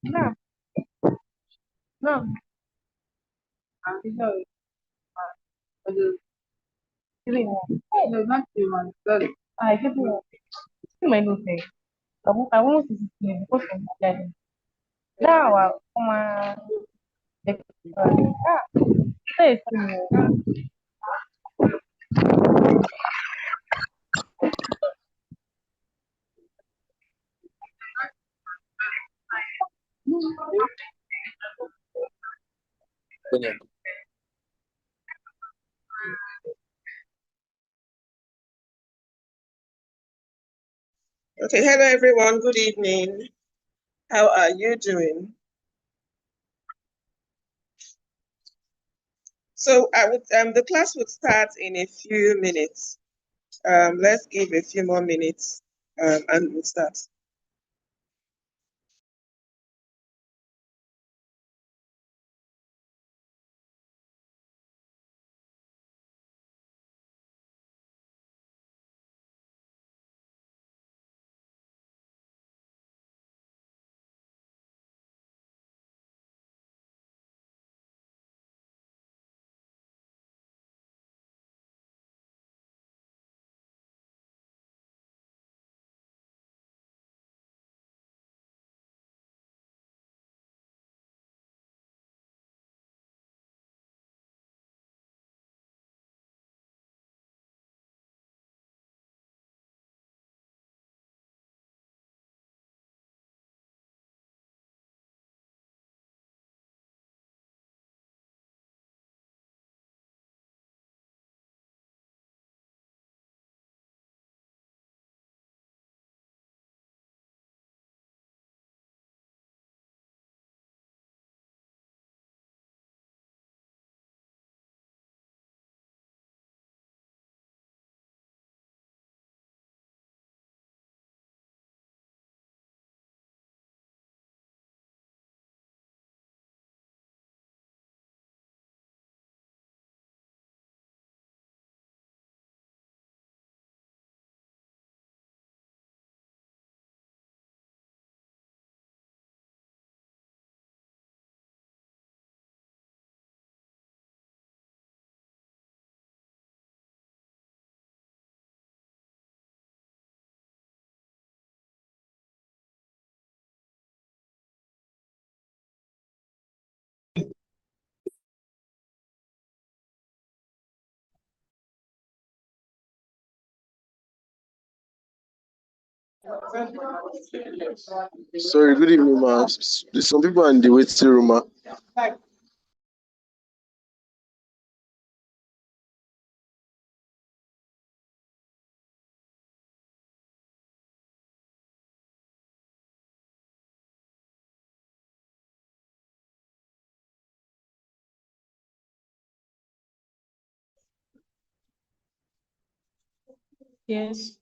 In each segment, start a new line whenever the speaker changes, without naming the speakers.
نعم، نعم. Because the feeling no, not feeling sorry. I get you. You might not say. I won't see it because of that. Now, come on. Say to me.
Okay, hello everyone. Good evening. How are you doing? So the class would start in a few minutes. Let's give a few more minutes and we'll start.
Sorry, good evening, ma. Some people are in the waiting room, ma.
Yes.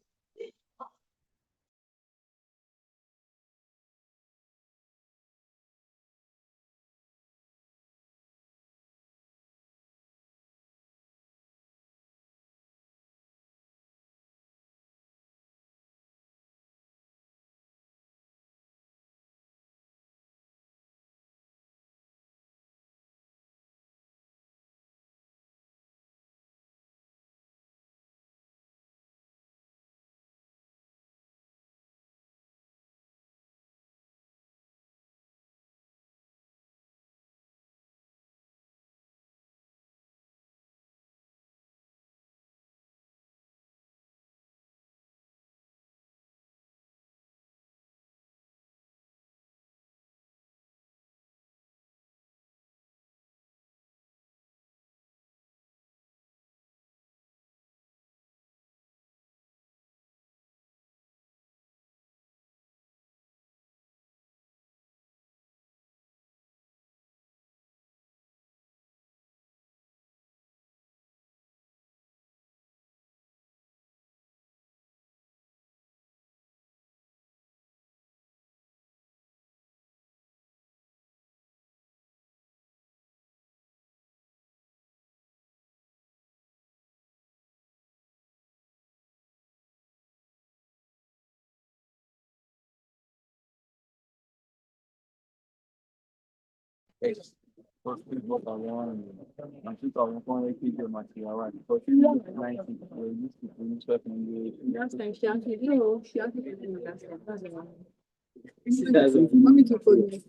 Last time she actually no, she actually didn't know last time. That's the one. Mommy to call me.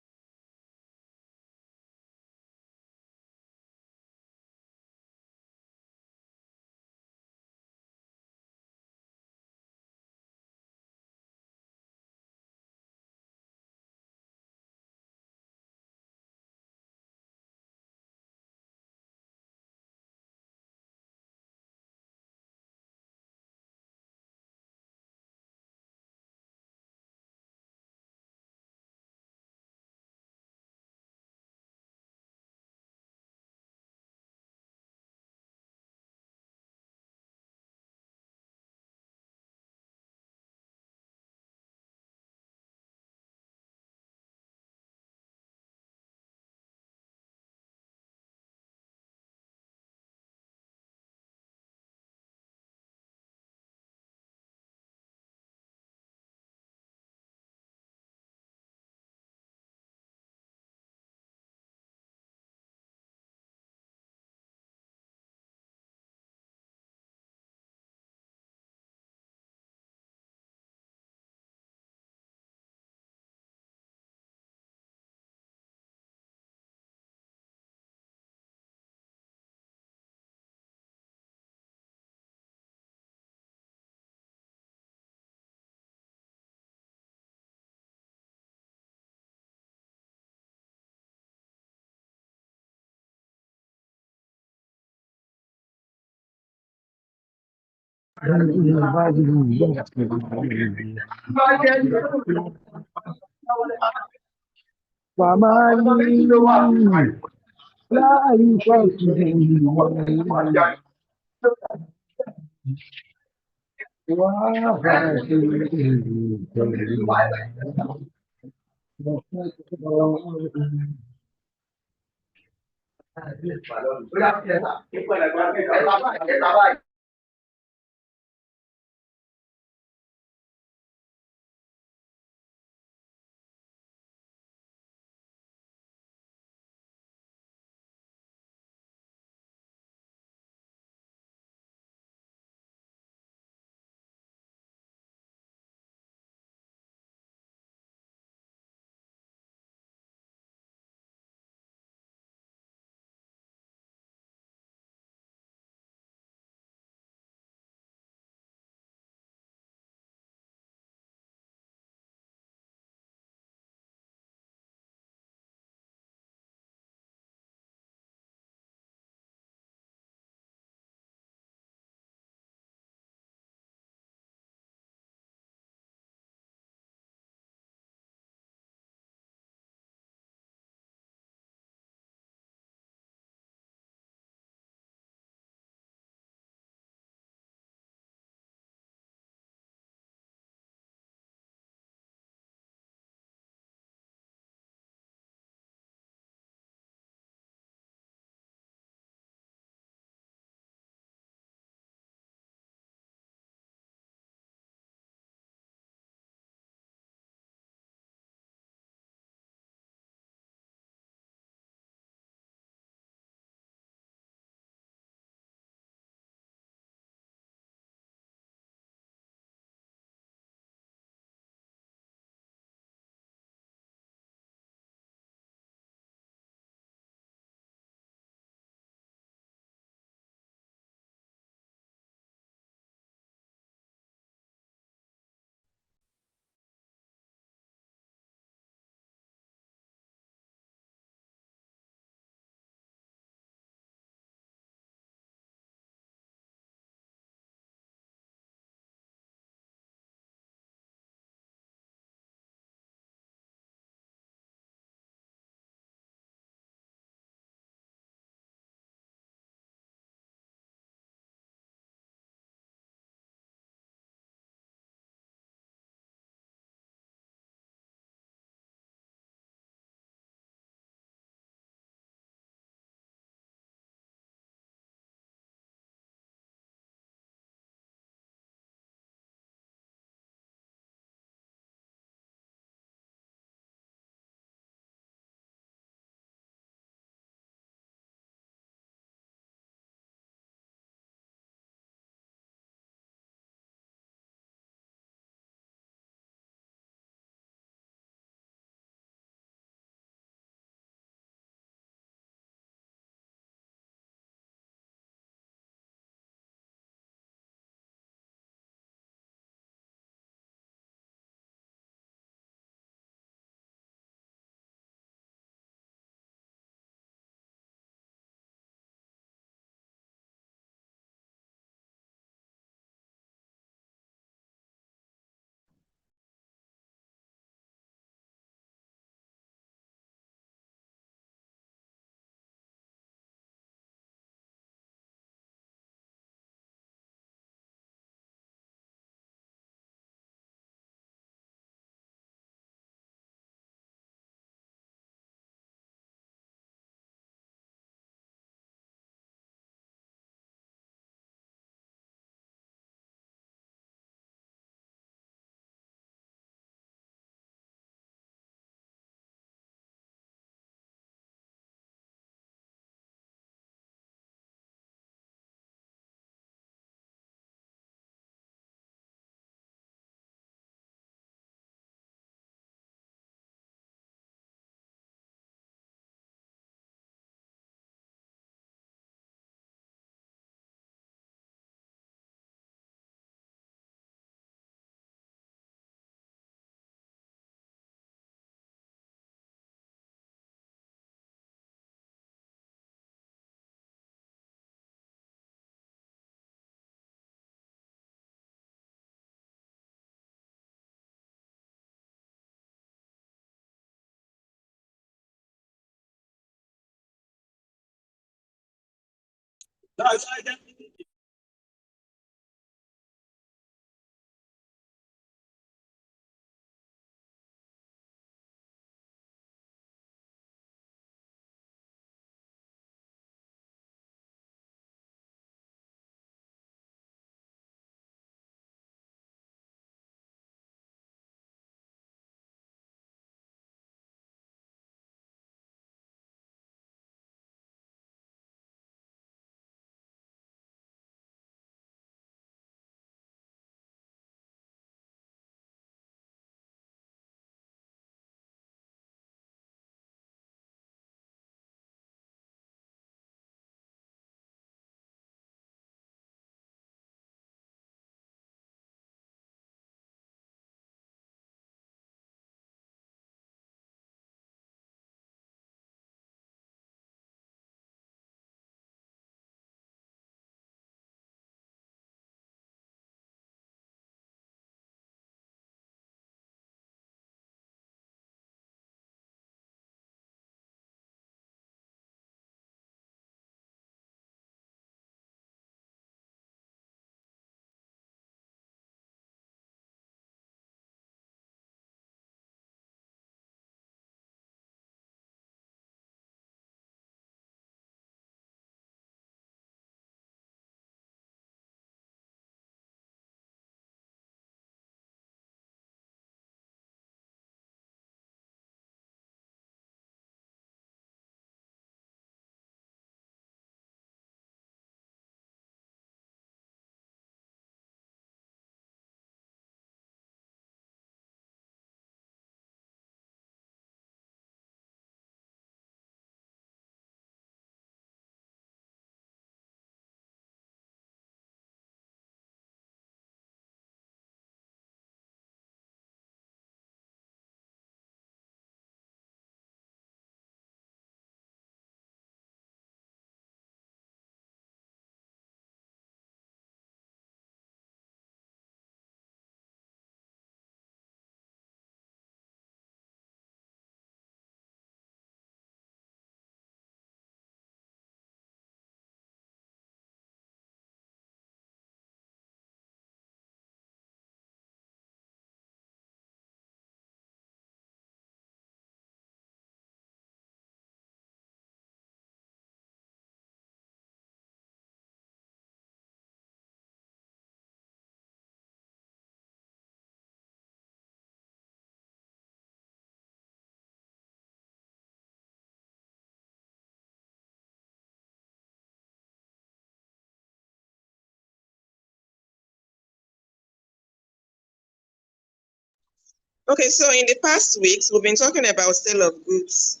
Okay, so in the past weeks, we've been talking about sale of goods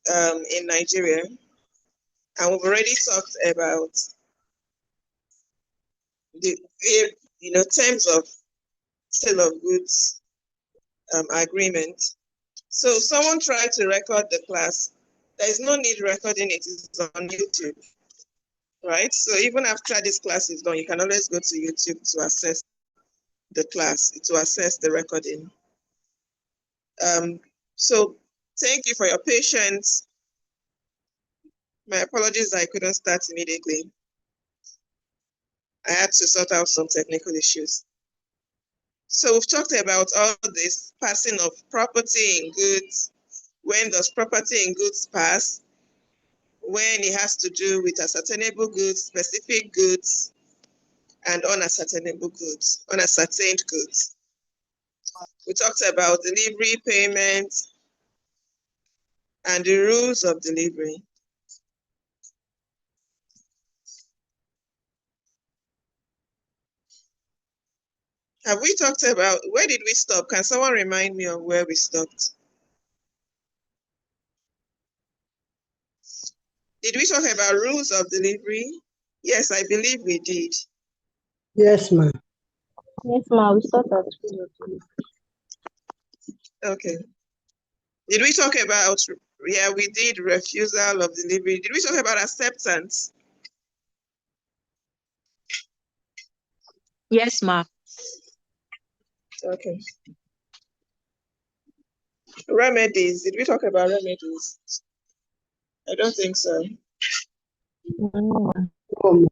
in Nigeria, and we've already talked about the terms of sale of goods agreement. So someone tried to record the class. There is no need recording it. It's on YouTube, right? So even after this class is done, you can always go to YouTube to access the class, to access the recording. So thank you for your patience. My apologies, I couldn't start immediately. I had to sort out some technical issues. So we've talked about all this passing of property in goods. When does property in goods pass? When it has to do with ascertainable goods, specific goods, and unascertainable goods, unascertained goods. We talked about delivery, payment, and the rules of delivery. Have we talked about, where did we stop? Can someone remind me of where we stopped? Did we talk about rules of delivery? Yes, I believe we did.
Yes, ma'am.
Yes, ma, we start at 2
Okay. Did we talk about, yeah, we did refusal of delivery. Did we talk about acceptance?
Yes, ma.
Okay. Remedies. Did we talk about remedies? I don't think so.
come.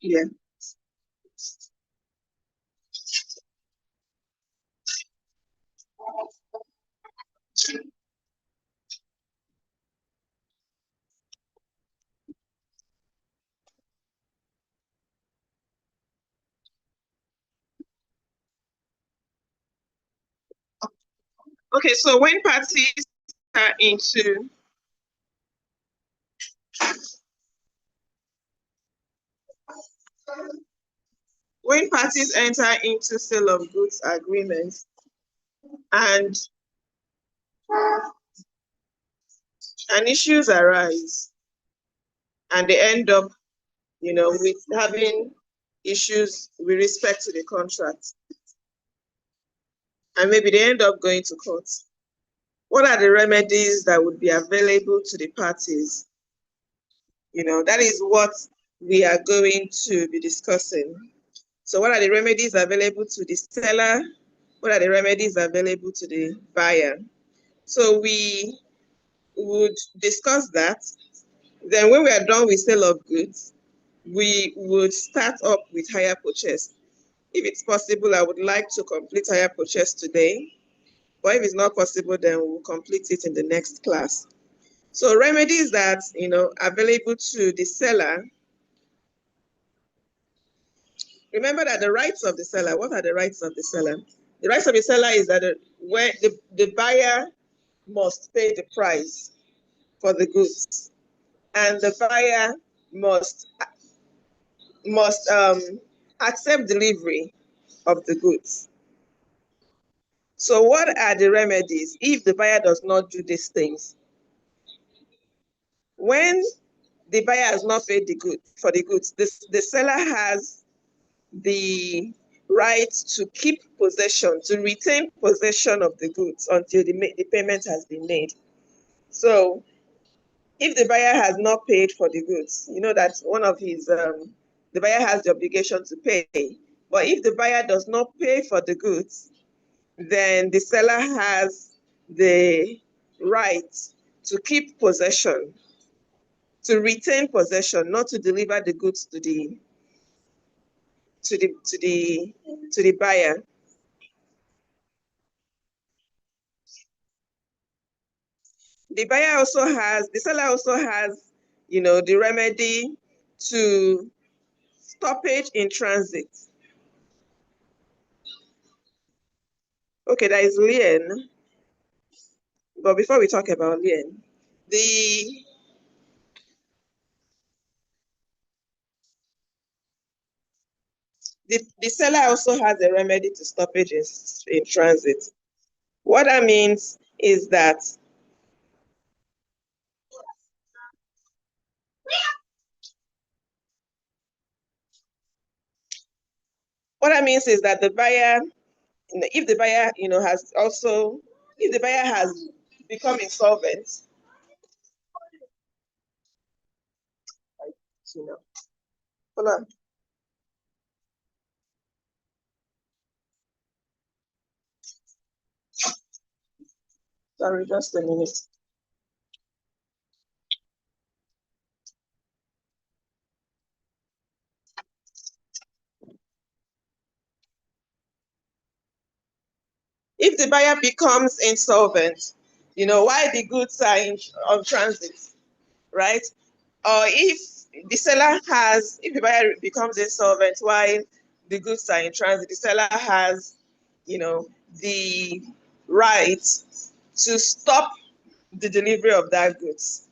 Yeah. Okay, so are into when parties enter into sale of goods agreements and issues arise and they end up, with having issues with respect to the contract, and maybe they end up going to court. What are the remedies that would be available to the parties? That is what we are going to be discussing. So what are the remedies available to the seller? What are the remedies available to the buyer? So we would discuss that. Then when we are done with sale of goods, we would start up with hire purchase. If it's possible, I would like to complete hire purchase today. But if it's not possible, then we'll complete it in the next class. So remedies that, available to the seller. Remember that the rights of the seller, what are the rights of the seller? The rights of the seller is that when the buyer must pay the price for the goods, and the buyer must accept delivery of the goods. So what are the remedies if the buyer does not do these things? When the buyer has not paid the goods, the seller has the right to keep possession, to retain possession of the goods until the payment has been made. So if the buyer has not paid for the goods, you know that one of his, the buyer has the obligation to pay. But if the buyer does not pay for the goods, then the seller has the right to keep possession, to retain possession, not to deliver the goods to the buyer. The seller also has, the remedy to stoppage in transit. Okay, there is lien. But before we talk about lien, the seller also has a remedy to stoppage in transit. What that means is that the buyer, if the buyer, if the buyer has become insolvent, hold on, sorry, just a minute. If the buyer becomes insolvent, while the goods are on transit, right? Or if if the buyer becomes insolvent while the goods are in transit, the seller has, the right to stop the delivery of that goods.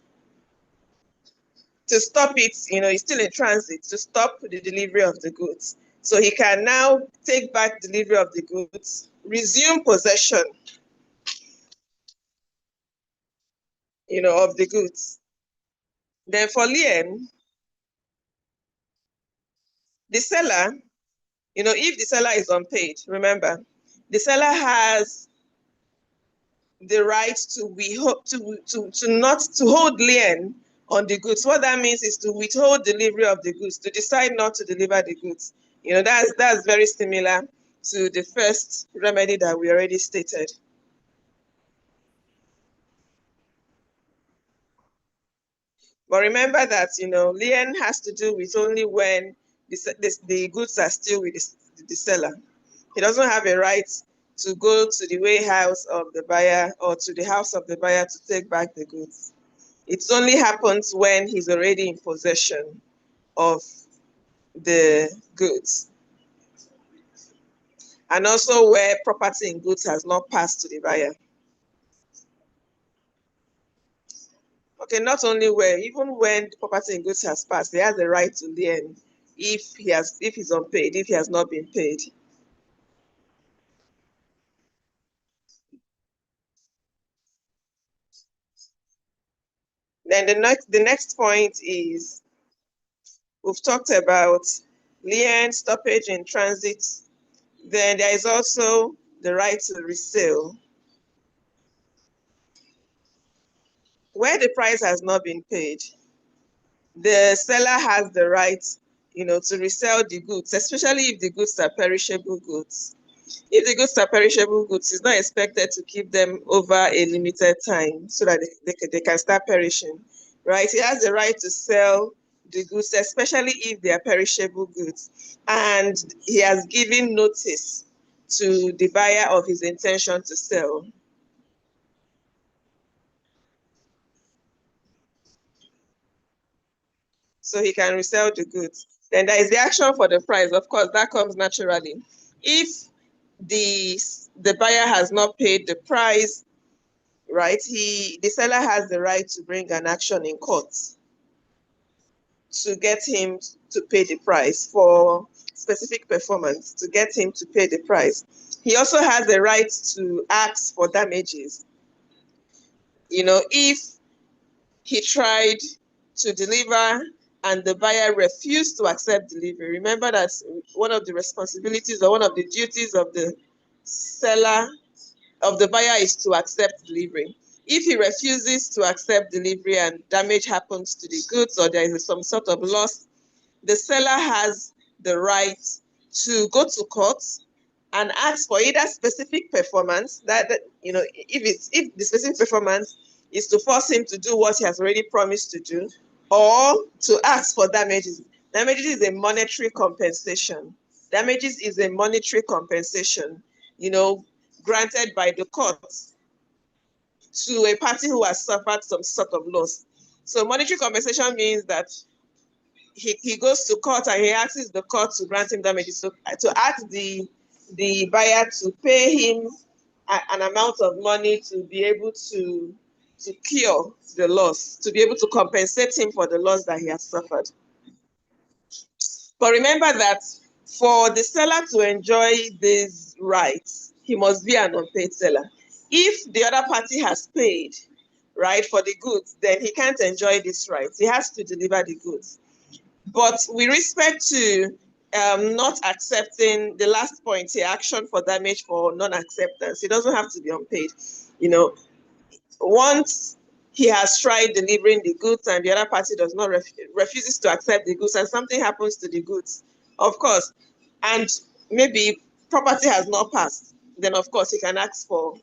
To stop it, it's still in transit, to stop the delivery of the goods. So he can now take back delivery of the goods, resume possession, of the goods. Then for lien, the seller, if the seller is unpaid, remember, the seller has the right to hold lien on the goods. What that means is to withhold delivery of the goods, to decide not to deliver the goods. That's very similar to the first remedy that we already stated. But remember that lien has to do with only when the goods are still with the seller. He doesn't have a right to go to the warehouse of the buyer or to the house of the buyer to take back the goods. It only happens when he's already in possession of the goods. And also where property in goods has not passed to the buyer. Okay, not only where, even when the property in goods has passed, he has the right to lien if he's unpaid, if he has not been paid. Then the next point is, we've talked about lien, stoppage in transit. Then there is also the right to resale. Where the price has not been paid, the seller has the right, to resell the goods, especially if the goods are perishable goods. If the goods are perishable goods, it's not expected to keep them over a limited time so that they can start perishing, right? He has the right to sell the goods, especially if they are perishable goods. And he has given notice to the buyer of his intention to sell. So he can resell the goods. Then there is the action for the price. Of course, that comes naturally. If the buyer has not paid the price, right, the seller has the right to bring an action in court to get him to pay the price for specific performance, to get him to pay the price. He also has the right to ask for damages. If he tried to deliver and the buyer refused to accept delivery. Remember that one of the responsibilities or one of the duties of the seller, of the buyer, is to accept delivery. If he refuses to accept delivery and damage happens to the goods or there is some sort of loss, the seller has the right to go to court and ask for either specific performance, if the specific performance is to force him to do what he has already promised to do, or to ask for damages. Damages is a monetary compensation. Damages is a monetary compensation, granted by the court to a party who has suffered some sort of loss. So monetary compensation means that he goes to court and he asks the court to grant him damages. So to ask the buyer to pay him an amount of money to be able to cure the loss, to be able to compensate him for the loss that he has suffered. But remember that for the seller to enjoy these rights, he must be an unpaid seller. If the other party has paid, right, for the goods, then he can't enjoy these rights. He has to deliver the goods. But with respect to not accepting the last point here, action for damage for non-acceptance, he doesn't have to be unpaid. Once he has tried delivering the goods and the other party does not refuses to accept the goods and something happens to the goods, of course, and maybe property has not passed, then of course he can ask for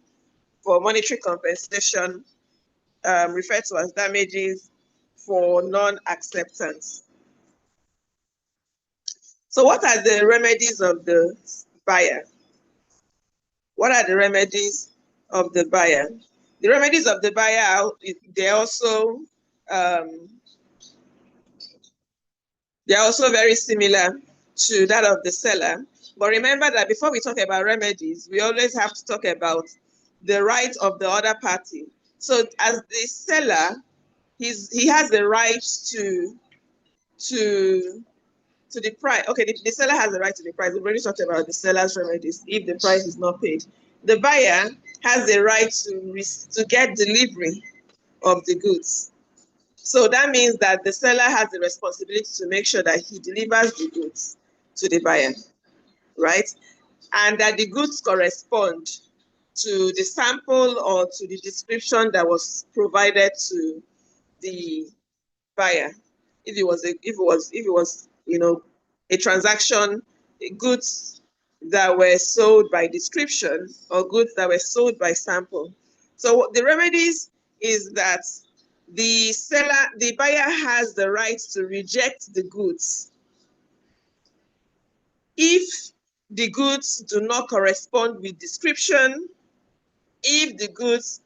monetary compensation, referred to as damages for non-acceptance. So what are the remedies of the buyer? What are the remedies of the buyer? The remedies of the buyer, they're also very similar to that of the seller. But remember that before we talk about remedies, we always have to talk about the right of the other party. So as the seller, he has the right to to the price. Okay, the seller has the right to the price. We've already talked about the seller's remedies if the price is not paid. The buyer has the right to get delivery of the goods. So that means that the seller has the responsibility to make sure that he delivers the goods to the buyer, right? And that the goods correspond to the sample or to the description that was provided to the buyer. If it was a transaction, goods that were sold by description or goods that were sold by sample. So the remedies is that the buyer has the right to reject the goods if the goods do not correspond with description, if the goods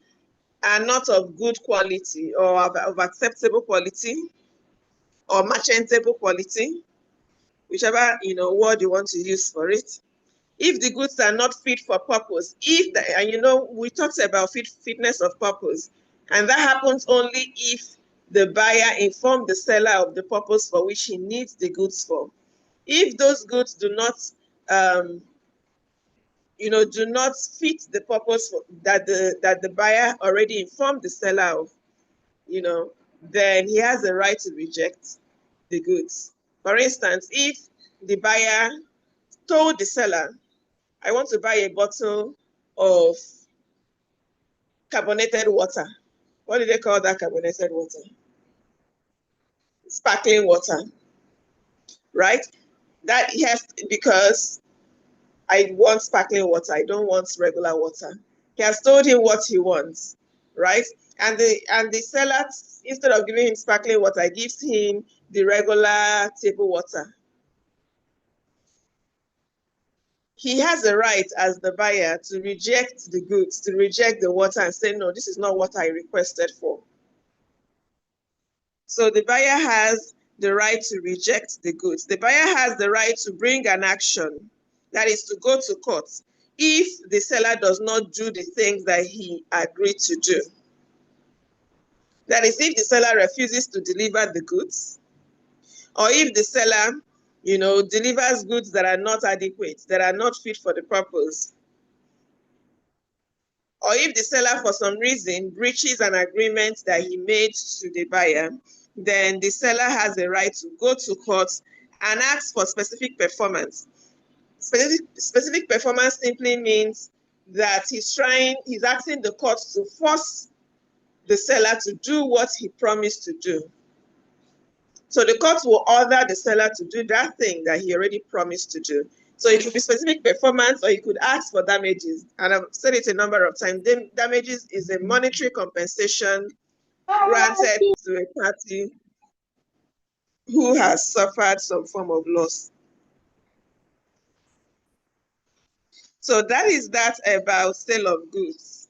are not of good quality or of acceptable quality or merchantable quality, whichever word you want to use for it. If the goods are not fit for purpose, we talked about fitness of purpose, and that happens only if the buyer informed the seller of the purpose for which he needs the goods for. If those goods do not do not fit the purpose that the buyer already informed the seller of, then he has the right to reject the goods. For instance, if the buyer told the seller, I want to buy a bottle of carbonated water. What do they call that carbonated water? Sparkling water, right? That yes, because I want sparkling water. I don't want regular water. He has told him what he wants, right? And the seller, instead of giving him sparkling water, gives him the regular table water. He has a right as the buyer to reject the goods, to reject the water and say, no, this is not what I requested for. So the buyer has the right to reject the goods. The buyer has the right to bring an action, that is to go to court, if the seller does not do the things that he agreed to do. That is, if the seller refuses to deliver the goods, or if the seller, delivers goods that are not adequate, that are not fit for the purpose, or if the seller, for some reason, breaches an agreement that he made to the buyer, then the seller has the right to go to court and ask for specific performance. Specific performance simply means that he's asking the court to force the seller to do what he promised to do. So the court will order the seller to do that thing that he already promised to do. So it could be specific performance, or you could ask for damages. And I've said it a number of times. Damages is a monetary compensation granted to a party who has suffered some form of loss. So that is that about sale of goods.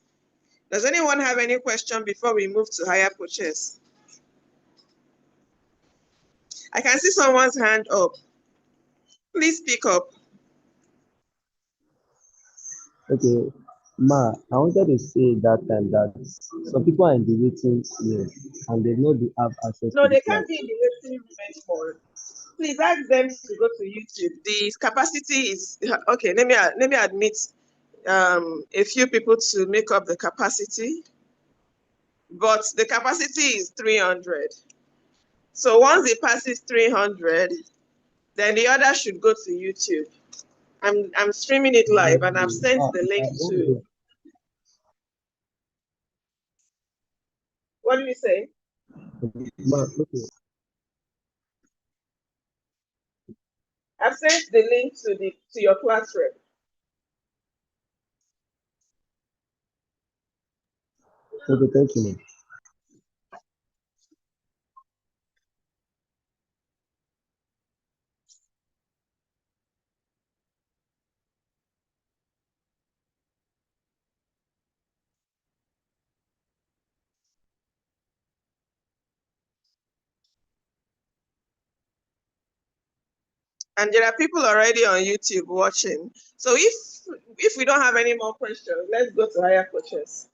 Does anyone have any question before we move to hire purchase? I can see someone's hand up. Please speak up.
Okay, Ma, I wanted to say that time that some people are in the waiting room and they know they have access
No,
to the
they
flight.
can't be in the waiting room anymore. Please ask them to go to YouTube. The capacity is okay. Let me admit a few people to make up the capacity, but the capacity is 300. So once it passes 300, then the other should go to YouTube. I'm streaming it live, and I've sent the link to. What do you say?
Ma, okay.
I've sent the link to your class rep.
Okay, thank you, ma.
And there are people already on YouTube watching. So if we don't have any more questions, let's go to higher purchase.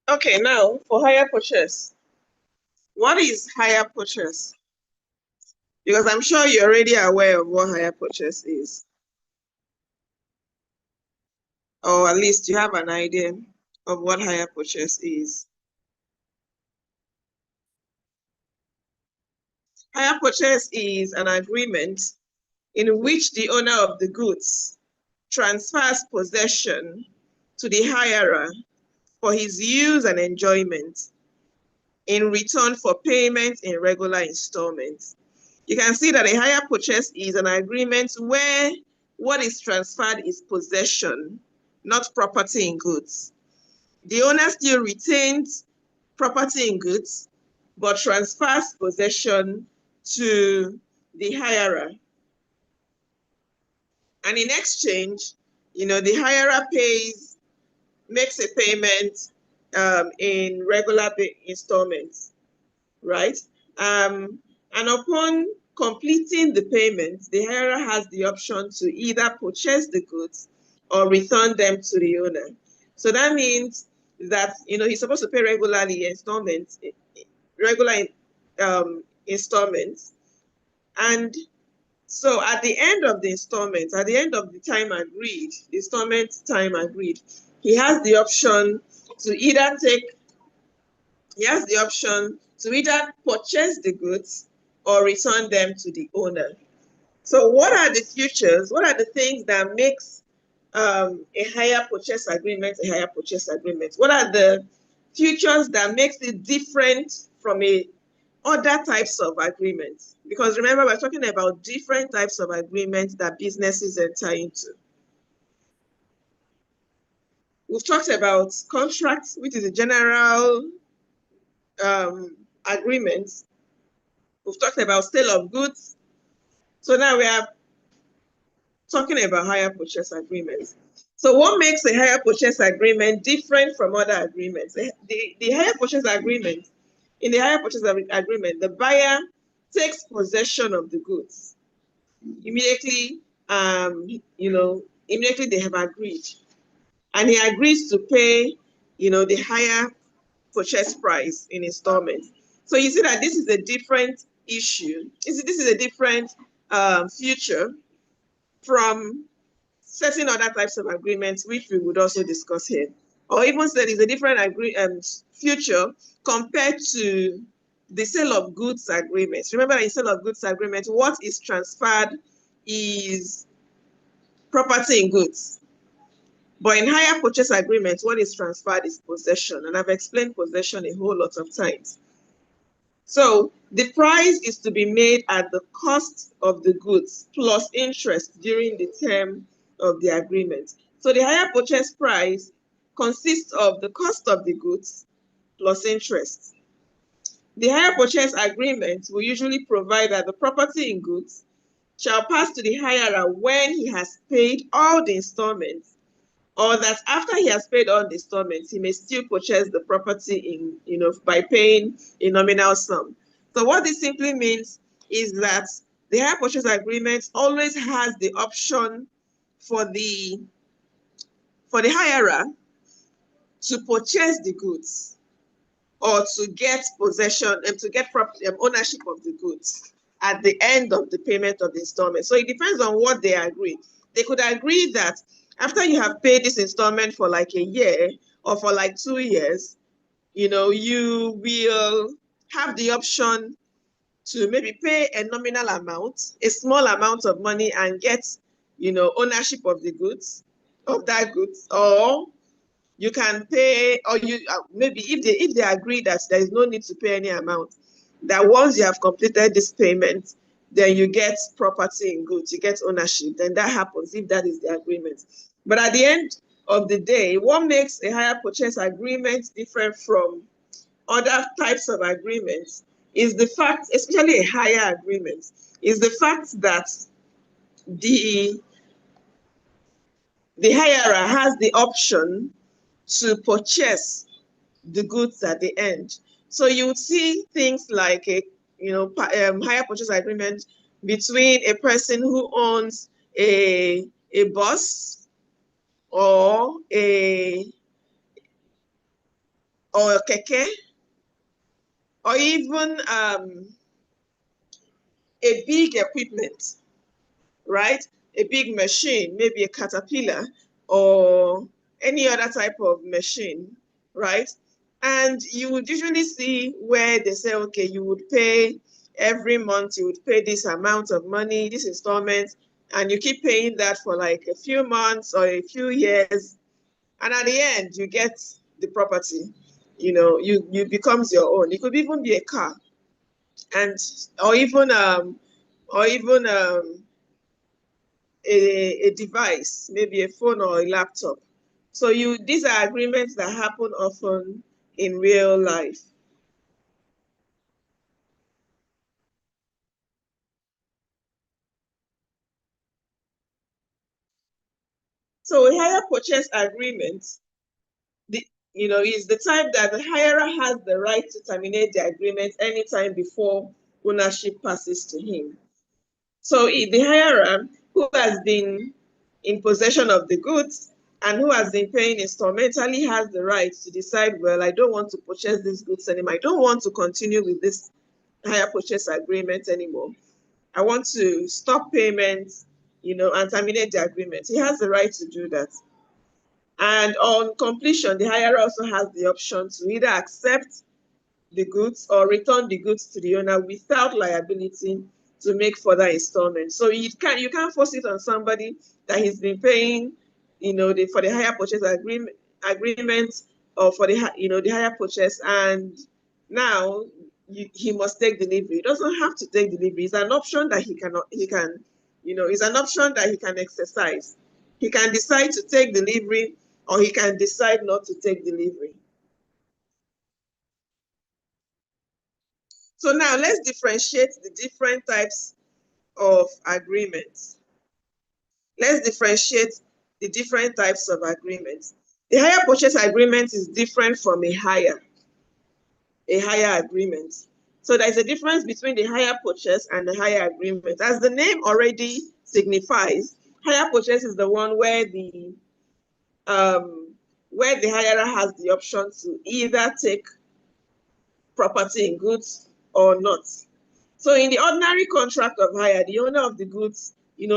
Okay, now for hire purchase. What is hire purchase? Because I'm sure you're already aware of what hire purchase is. Or at least you have an idea of what hire purchase is. Hire purchase is an agreement in which the owner of the goods transfers possession to the hirer for his use and enjoyment in return for payment in regular installments. You can see that a hire purchase is an agreement where what is transferred is possession, not property in goods. The owner still retains property in goods, but transfers possession to the hirer. And in exchange, the hirer makes a payment in regular installments, right? And upon completing the payment, the hirer has the option to either purchase the goods or return them to the owner. So that means that he's supposed to pay regular installments. And so at the end of the installment, at the end of the installment time agreed, he has the option to either purchase the goods or return them to the owner. So what are the features? What are the things that makes a hire purchase agreement a hire purchase agreement? What are the features that makes it different from other types of agreements? Because remember, we're talking about different types of agreements that businesses enter into. We've talked about contracts, which is a general agreement. We've talked about sale of goods. So now we are talking about hire purchase agreements. So what makes a hire purchase agreement different from other agreements? The hire purchase agreement, in the hire purchase agreement, the buyer takes possession of the goods. Immediately, immediately they have agreed. And he agrees to pay, the higher purchase price in installments. So you see that this is a different issue. This is a different feature from certain other types of agreements, which we would also discuss here. Or even said it's a different future compared to the sale of goods agreements. Remember, in sale of goods agreement, what is transferred is property in goods. But in hire purchase agreement, what is transferred is possession. And I've explained possession a whole lot of times. So the price is to be made at the cost of the goods plus interest during the term of the agreement. So the hire purchase price consists of the cost of the goods plus interest. The hire purchase agreement will usually provide that the property in goods shall pass to the hirer when he has paid all the installments, or that after he has paid all the installments, he may still purchase the property by paying a nominal sum. So what this simply means is that the hire purchase agreement always has the option for the hirer to purchase the goods or to get possession and to get ownership of the goods at the end of the payment of the installment. So it depends on what they agree. They could agree that after you have paid this installment for like a year or for like 2 years, you will have the option to maybe pay a nominal amount, a small amount of money, and get, ownership of the goods, of that goods, or you can pay, or maybe if they agree that there is no need to pay any amount, that once you have completed this payment, then you get property in goods, you get ownership. Then that happens if that is the agreement. But at the end of the day, what makes a hire purchase agreement different from other types of agreements is the fact, especially a hire agreement, is the fact that the hirer has the option to purchase the goods at the end. So you would see things like a hire purchase agreement between a person who owns a bus or a or keke, or even a big equipment, right? A big machine, maybe a caterpillar or any other type of machine, right? And you would usually see where they say, okay, you would pay every month, you would pay this amount of money, this installment, and you keep paying that for like a few months or a few years. And at the end, you get the property, you becomes your own. It could even be a car, and or even a device, maybe a phone or a laptop. So these are agreements that happen often in real life. So a hire purchase agreement, is the type that the hirer has the right to terminate the agreement anytime before ownership passes to him. So the hirer who has been in possession of the goods and who has been paying instrumentally has the right to decide, well, I don't want to purchase these goods anymore. I don't want to continue with this hire purchase agreement anymore. I want to stop payments, and terminate the agreement. He has the right to do that. And on completion, the hirer also has the option to either accept the goods or return the goods to the owner without liability to make further installments. So you can't force it on somebody that he's been paying, for the hire purchase agreement or for the hire purchase, and now he must take delivery. He doesn't have to take delivery. It's an option that it's an option that he can exercise. He can decide to take delivery or he can decide not to take delivery. So now let's differentiate the different types of agreements. Let's differentiate the different types of agreements. The hire purchase agreement is different from a hire agreement. So there's a difference between the hire purchase and the hire agreement. As the name already signifies, hire purchase is the one where the hirer has the option to either take property in goods or not. So in the ordinary contract of hire, the owner of the goods,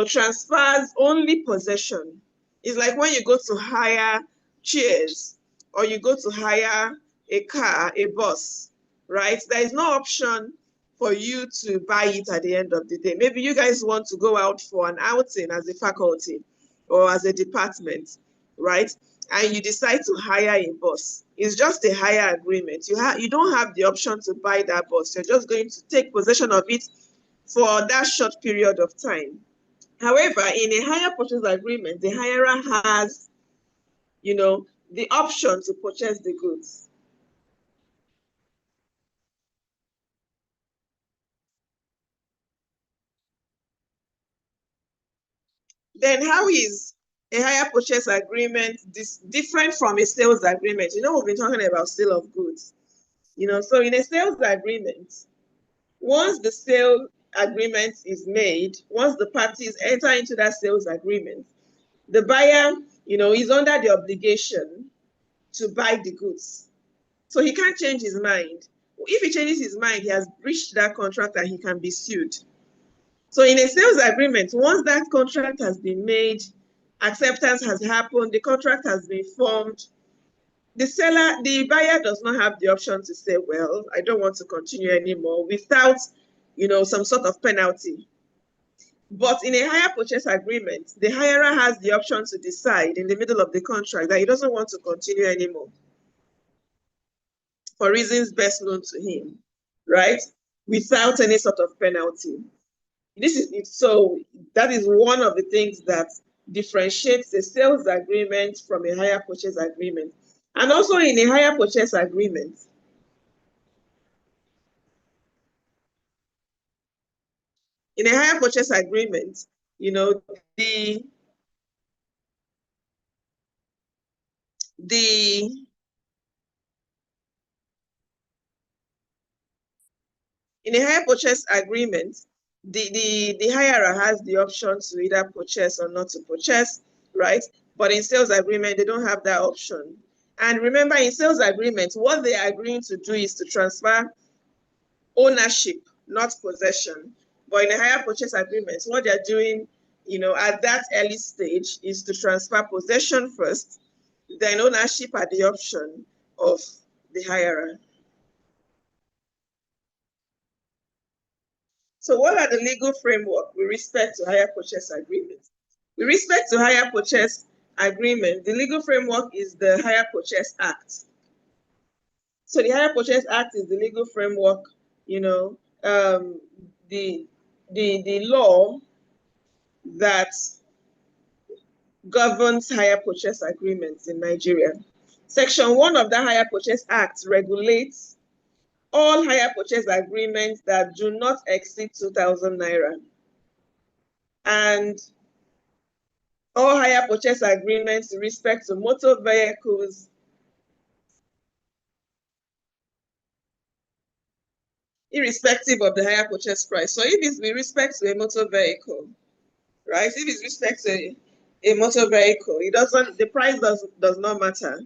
transfers only possession. It's like when you go to hire chairs or you go to hire a car, a bus, right? There is no option for you to buy it at the end of the day. Maybe you guys want to go out for an outing as a faculty or as a department, right? And you decide to hire a bus. It's just a hire agreement. You don't have the option to buy that bus. You're just going to take possession of it for that short period of time. However, in a hire purchase agreement, the hirer has, the option to purchase the goods. Then how is a hire purchase agreement different from a sales agreement? We've been talking about sale of goods. So in a sales agreement, once the sale agreement is made, once the parties enter into that sales agreement, the buyer, is under the obligation to buy the goods. So he can't change his mind. If he changes his mind, he has breached that contract and he can be sued. So in a sales agreement, once that contract has been made, acceptance has happened, the contract has been formed, the buyer does not have the option to say, well, I don't want to continue anymore without, some sort of penalty. But in a hire purchase agreement, the hirer has the option to decide in the middle of the contract that he doesn't want to continue anymore for reasons best known to him, right? Without any sort of penalty. So that is one of the things that differentiates a sales agreement from a hire purchase agreement. And also in a hire purchase agreement, the the in a hire purchase agreement, the hirer has the option to either purchase or not to purchase, right? But in sales agreement, they don't have that option. And remember, in sales agreements, what they are agreeing to do is to transfer ownership, not possession. But in a hire purchase agreement, what they're doing, at that early stage is to transfer possession first, then ownership at the option of the hirer. So what are the legal framework with respect to hire purchase agreements? With respect to hire purchase agreement, the legal framework is the Hire Purchase Act. So the Hire Purchase Act is the legal framework, the law that governs hire purchase agreements in Nigeria. Section 1 of the Hire Purchase Act regulates all hire purchase agreements that do not exceed 2,000 naira. And all hire purchase agreements with respect to motor vehicles irrespective of the hire purchase price. So if it's with respect to a motor vehicle, right? If it's with respect to a motor vehicle, the price does not matter.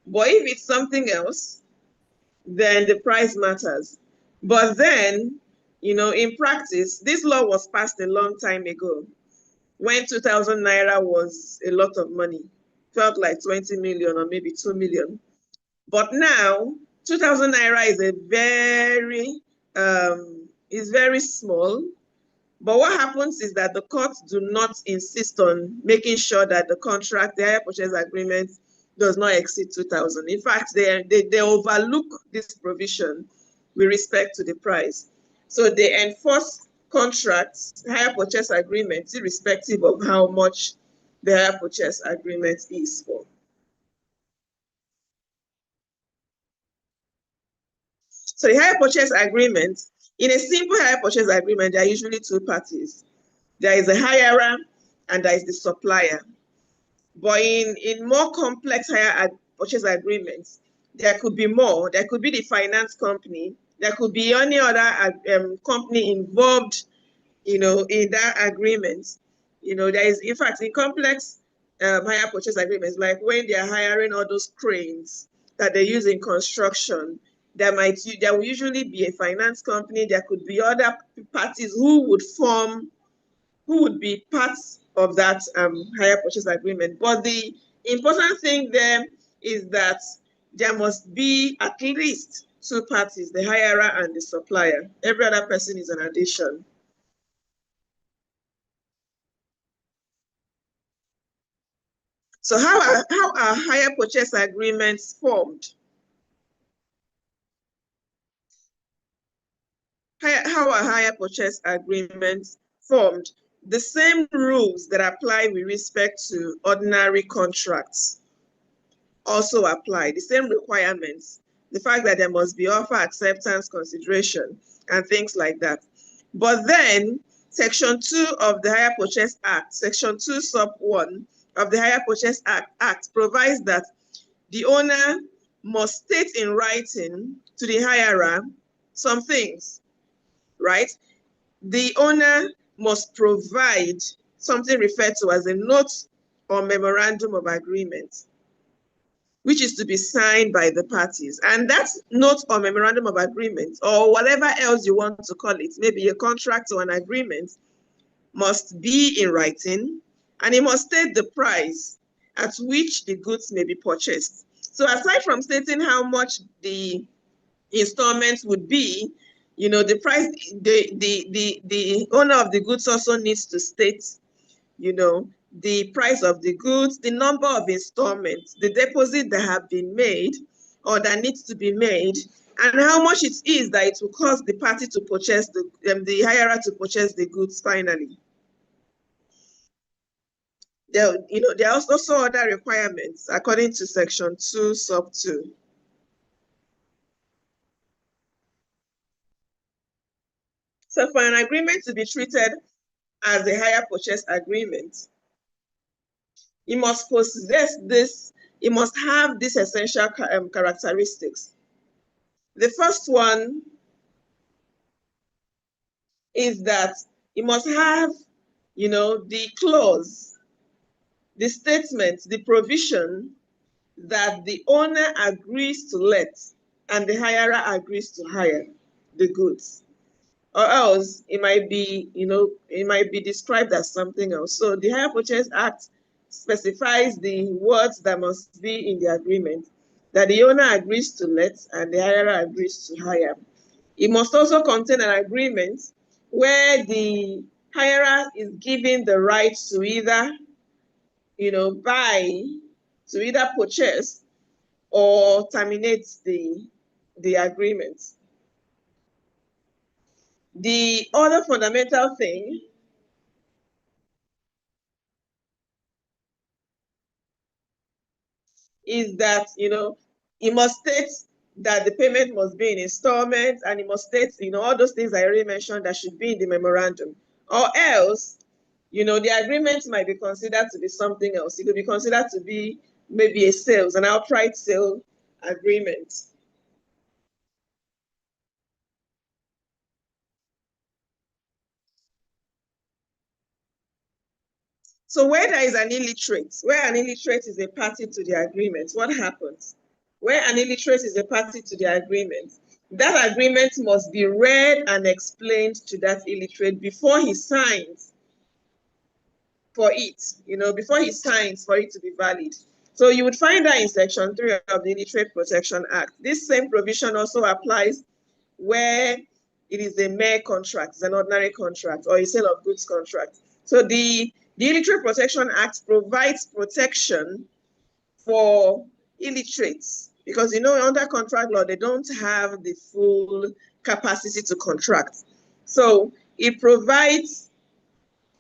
But if it's something else, then the price matters. But then, in practice, this law was passed a long time ago when 2,000 naira was a lot of money. Felt like 20 million or maybe 2 million. But now, 2,000 naira is very small. But what happens is that the courts do not insist on making sure that the contract, the hire purchase agreement, does not exceed 2,000. In fact, they overlook this provision with respect to the price. So they enforce contracts, hire purchase agreements, irrespective of how much the hire purchase agreement is for. So the hire purchase agreement, in a simple hire purchase agreement, there are usually two parties. There is a hirer and there is the supplier. But in more complex hire purchase agreements, there could be more. There could be the finance company. There could be any other company involved, in that agreement. There is, in fact, in complex hire purchase agreements, like when they are hiring all those cranes that they use in construction, there will usually be a finance company. There could be other parties who would be parts of that hire purchase agreement. But the important thing there is that there must be at least two parties, the hirer and the supplier. Every other person is an addition. So how are hire purchase agreements formed? How are hire purchase agreements formed? The same rules that apply with respect to ordinary contracts also apply, the same requirements. The fact that there must be offer acceptance consideration and things like that. But then Section 2 of the Hire Purchase Act, Section 2 sub 1 of the Hire Purchase Act provides that the owner must state in writing to the hirer some things, right? The owner must provide something referred to as a note or memorandum of agreement, which is to be signed by the parties. And that note or memorandum of agreement, or whatever else you want to call it, maybe a contract or an agreement, must be in writing, and it must state the price at which the goods may be purchased. So aside from stating how much the installments would be, the price, the owner of the goods also needs to state, the price of the goods, the number of installments, the deposit that have been made or that needs to be made, and how much it is that it will cost the party to purchase the hirer to purchase the goods finally. There are also other requirements according to Section 2 sub 2. So for an agreement to be treated as a hire purchase agreement, it must possess this, it must have these essential characteristics. The first one is that it must have, the clause, the statement, the provision that the owner agrees to let and the hirer agrees to hire the goods. Or else it might be, it might be described as something else. So the Hire Purchase Act specifies the words that must be in the agreement, that the owner agrees to let and the hirer agrees to hire. It must also contain an agreement where the hirer is given the right to either, buy, to either purchase or terminate the agreement. The other fundamental thing is that, it must state that the payment must be in installments, and it must state, all those things I already mentioned that should be in the memorandum. Or else, the agreement might be considered to be something else. It could be considered to be maybe an outright sale agreement. So where there is an illiterate, where an illiterate is a party to the agreement, what happens? Where an illiterate is a party to the agreement, that agreement must be read and explained to that illiterate before he signs for it, before he signs for it to be valid. So you would find that in Section 3 of the Illiterate Protection Act. This same provision also applies where it is a mere contract, it's an ordinary contract, or a sale of goods contract. So the Illiterate Protection Act provides protection for illiterates because, under contract law, they don't have the full capacity to contract. So it provides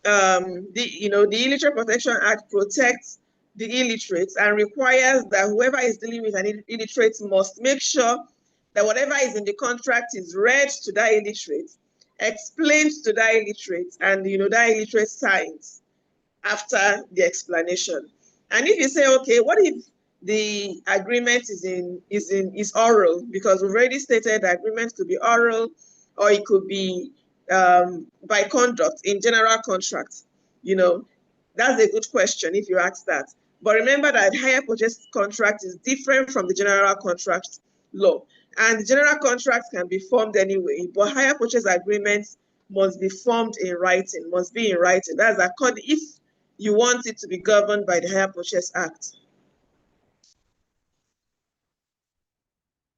the Illiterate Protection Act protects the illiterates and requires that whoever is dealing with an illiterate must make sure that whatever is in the contract is read to that illiterate, explained to that illiterate, and that illiterate signs after the explanation. And if you say, okay, what if the agreement is oral? Because we've already stated the agreement could be oral, or it could be by conduct in general contracts. That's a good question if you ask that. But remember that hire purchase contract is different from the general contract law. And the general contracts can be formed anyway, but hire purchase agreements must be formed in writing, must be in writing. That's according, if you want it to be governed by the Hire Purchase Act.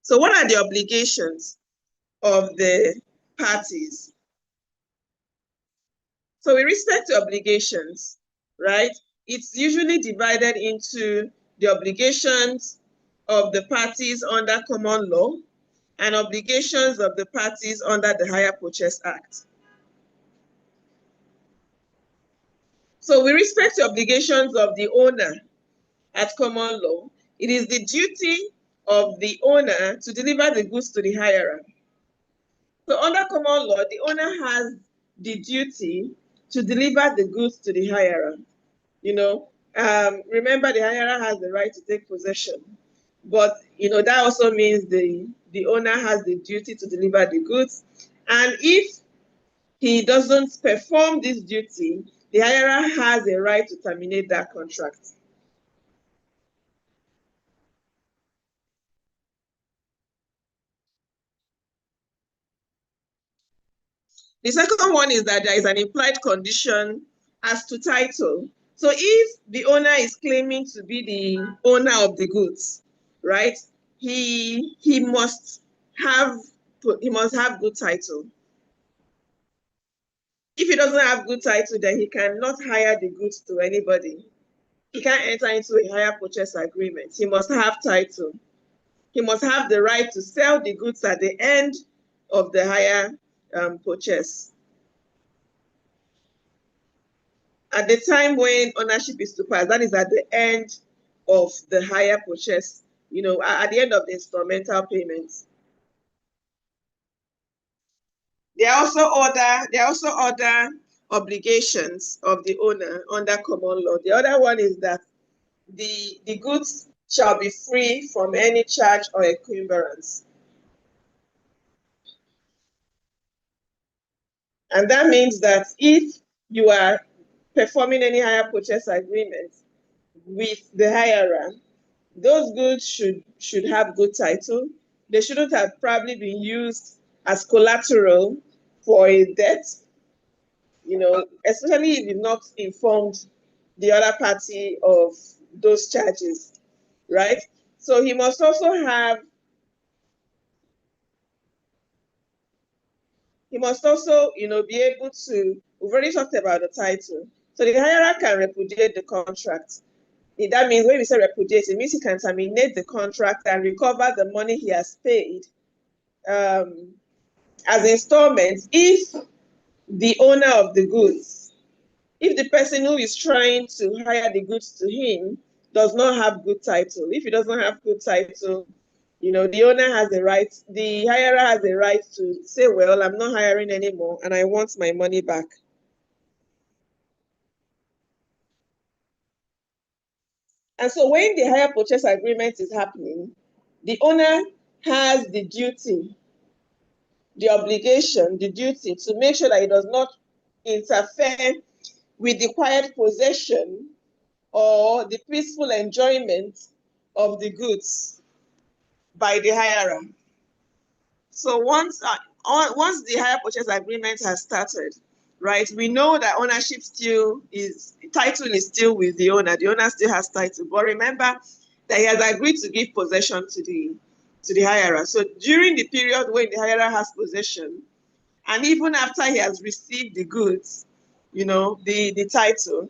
So what are the obligations of the parties? So with respect to obligations, right, it's usually divided into the obligations of the parties under common law and obligations of the parties under the Hire Purchase Act. So with respect to obligations of the owner at common law, it is the duty of the owner to deliver the goods to the hirer. So under common law, the owner has the duty to deliver the goods to the hirer. Remember, the hirer has the right to take possession, but that also means the owner has the duty to deliver the goods. And if he doesn't perform this duty, the hirer has a right to terminate that contract. The second one is that there is an implied condition as to title. So if the owner is claiming to be the owner of the goods, right, he must have good title. If he doesn't have good title, then he cannot hire the goods to anybody. He can't enter into a hire purchase agreement. He must have title. He must have the right to sell the goods at the end of the hire purchase. At the time when ownership is to pass, that is at the end of the hire purchase, at the end of the instrumental payments. There are also other obligations of the owner under common law. The other one is that the goods shall be free from any charge or encumbrance. And that means that if you are performing any hire purchase agreement with the hirer, those goods should have good title. They shouldn't have probably been used as collateral for a debt, especially if you've not informed the other party of those charges, right? So he must also be able to, we've already talked about the title. So the hirer can repudiate the contract. That means when we say repudiate, it means he can terminate the contract and recover the money he has paid as installments if the owner of the goods, if the person who is trying to hire the goods to him does not have good title. If he doesn't have good title, the owner has the right, the hirer has the right to say, well, I'm not hiring anymore and I want my money back. And so when the hire purchase agreement is happening, the owner has the duty, the obligation, the duty to make sure that he does not interfere with the quiet possession or the peaceful enjoyment of the goods by the hirer. So once the hire purchase agreement has started, right, we know that ownership title is still with the owner. The owner still has title. But remember that he has agreed to give possession to the hirer. So during the period when the hirer has possession, and even after he has received the goods, the title,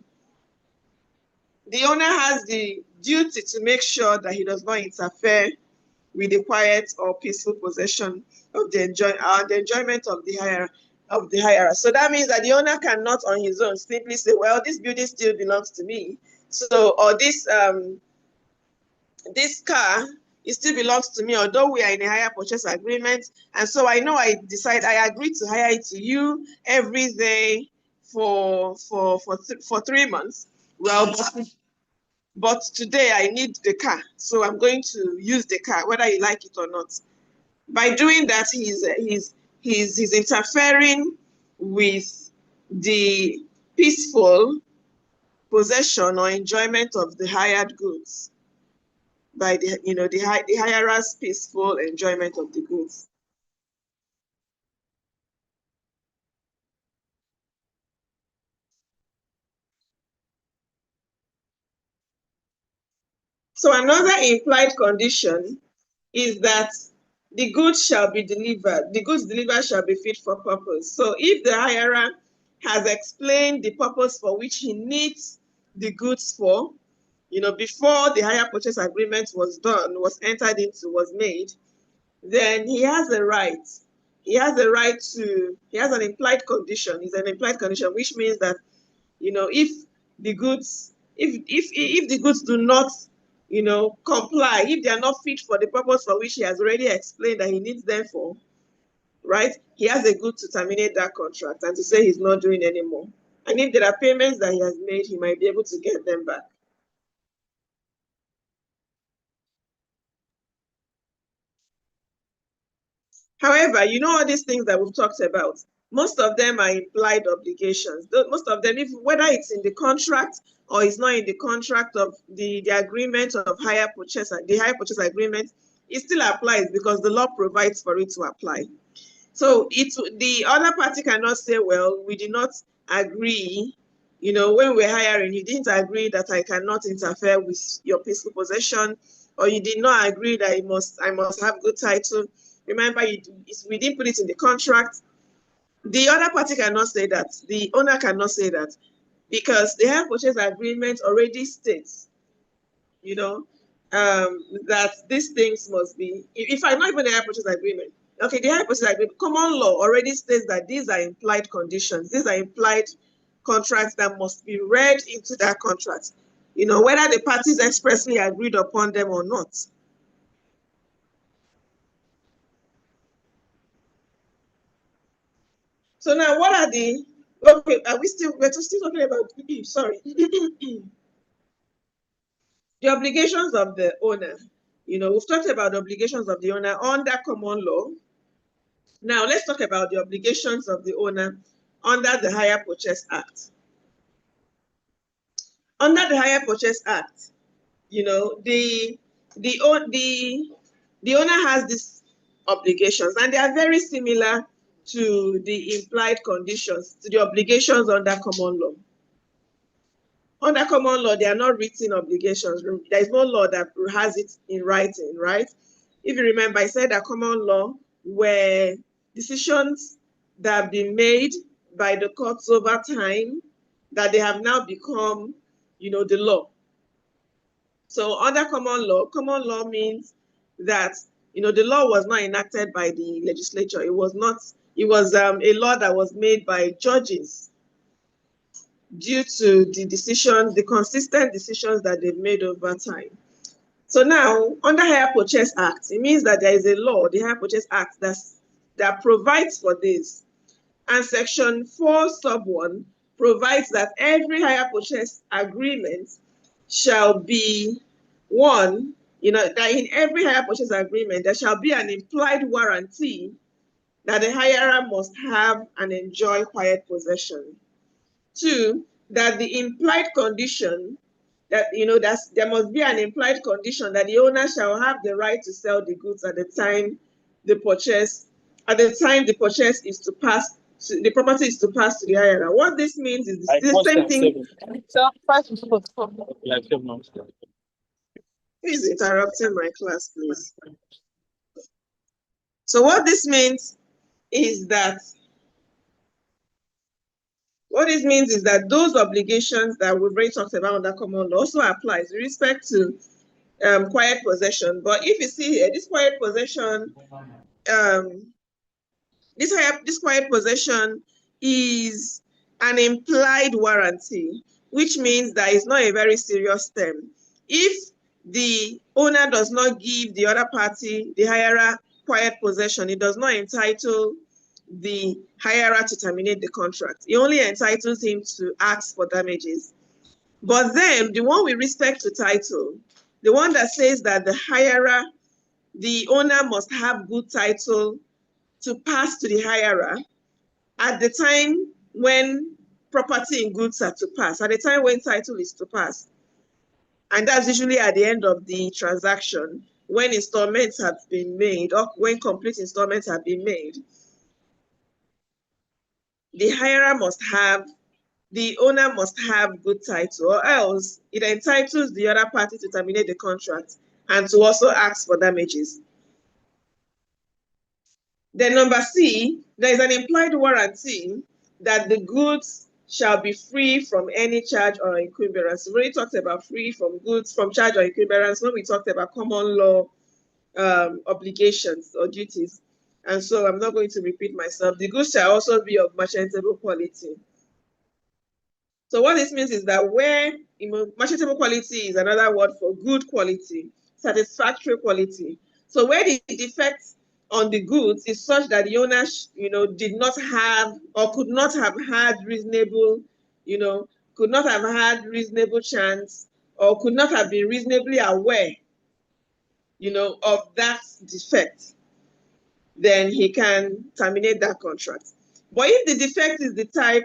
the owner has the duty to make sure that he does not interfere with the quiet or peaceful possession of the enjoyment of the hirer. So that means that the owner cannot on his own simply say, well, this building still belongs to me. So, or this car, it still belongs to me, although we are in a hire purchase agreement. And so I know I agreed to hire it to you every day for 3 months. Well, but today I need the car, so I'm going to use the car, whether you like it or not. By doing that, he's interfering with the peaceful possession or enjoyment of the hired goods by the hirer's peaceful enjoyment of the goods. So another implied condition is that the goods shall be delivered. The goods delivered shall be fit for purpose. So if the hirer has explained the purpose for which he needs the goods for, before the hire purchase agreement was made, then he has a right. He has an implied condition. It's an implied condition, which means that, if the goods, if the goods do not, comply, if they are not fit for the purpose for which he has already explained that he needs them for, right? He has a good to terminate that contract and to say he's not doing anymore. And if there are payments that he has made, he might be able to get them back. However, all these things that we've talked about, most of them are implied obligations. Most of them, whether it's in the contract or it's not in the contract of the agreement of the hire purchase agreement, it still applies because the law provides for it to apply. So the other party cannot say, well, we did not agree, when we're hiring, you didn't agree that I cannot interfere with your peaceful possession, or you did not agree that I must have good title. Remember, we didn't put it in the contract. The other party cannot say that. The owner cannot say that because the hire purchase agreement already states, that these things must be, if I'm not even the hire purchase agreement, okay, the hire purchase agreement, common law already states that these are implied conditions. These are implied contracts that must be read into that contract, whether the parties expressly agreed upon them or not. So now, what are the, okay, we're still talking about, sorry, the obligations of the owner. We've talked about the obligations of the owner under common law. Now, let's talk about the obligations of the owner under the Hire Purchase Act. Under the Hire Purchase Act, the the owner has these obligations, and they are very similar to the implied conditions, to the obligations under common law. Under common law, they are not written obligations. There is no law that has it in writing, right? If you remember, I said that common law were decisions that have been made by the courts over time, that they have now become, the law. So under common law means that, the law was not enacted by the legislature. It was a law that was made by judges due to the consistent decisions that they've made over time. So now, under Hire Purchase Act, it means that there is a law, the Hire Purchase Act, that provides for this. And Section 4 sub 1 provides that every hire purchase agreement shall be one, that in every hire purchase agreement, there shall be an implied warranty that the hirer must have and enjoy quiet possession. 2, that the implied condition that, there must be an implied condition that the owner shall have the right to sell the goods at the time the purchase is to pass, the property is to pass to the hirer. What this means is the same thing.
So,
Please interrupting my class, please. So what this means is that those obligations that we've already talked about under common law also applies with respect to quiet possession. But if you see here, this quiet possession, this quiet possession is an implied warranty, which means that it's not a very serious term. If the owner does not give the other party, the hirer, quiet possession, it does not entitle the hirer to terminate the contract. It only entitles him to ask for damages. But then the one with respect to title, the one that says that the hirer, the owner must have good title to pass to the hirer at the time when property in goods are to pass, at the time when title is to pass. And that's usually at the end of the transaction, when installments have been made or when complete installments have been made. The owner must have good title, or else it entitles the other party to terminate the contract and to also ask for damages. Then number C, there is an implied warranty that the goods shall be free from any charge or encumbrance. We already talked about free from goods, from charge or encumbrance when we talked about common law obligations or duties. And so I'm not going to repeat myself. The goods shall also be of merchantable quality. So what this means is that where merchantable quality is another word for good quality, satisfactory quality. So where the defect on the goods is such that the owner, did not have or could not have had reasonable, chance or could not have been reasonably aware, of that defect, then he can terminate that contract. But if the defect is the type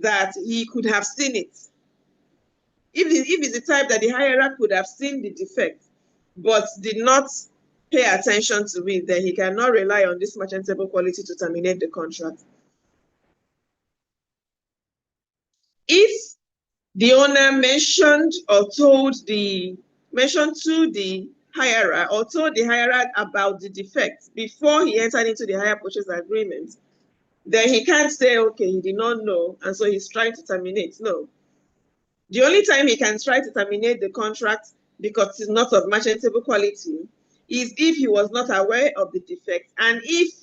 that he could have seen it, if it's the type that the hirer could have seen the defect but did not pay attention to it, then he cannot rely on this merchantable quality to terminate the contract. If the owner mentioned to the hirer or told the hirer about the defect before he entered into the hire purchase agreement, then he can't say, okay, he did not know, and so he's trying to terminate. No. The only time he can try to terminate the contract because it's not of merchantable quality is if he was not aware of the defect, and if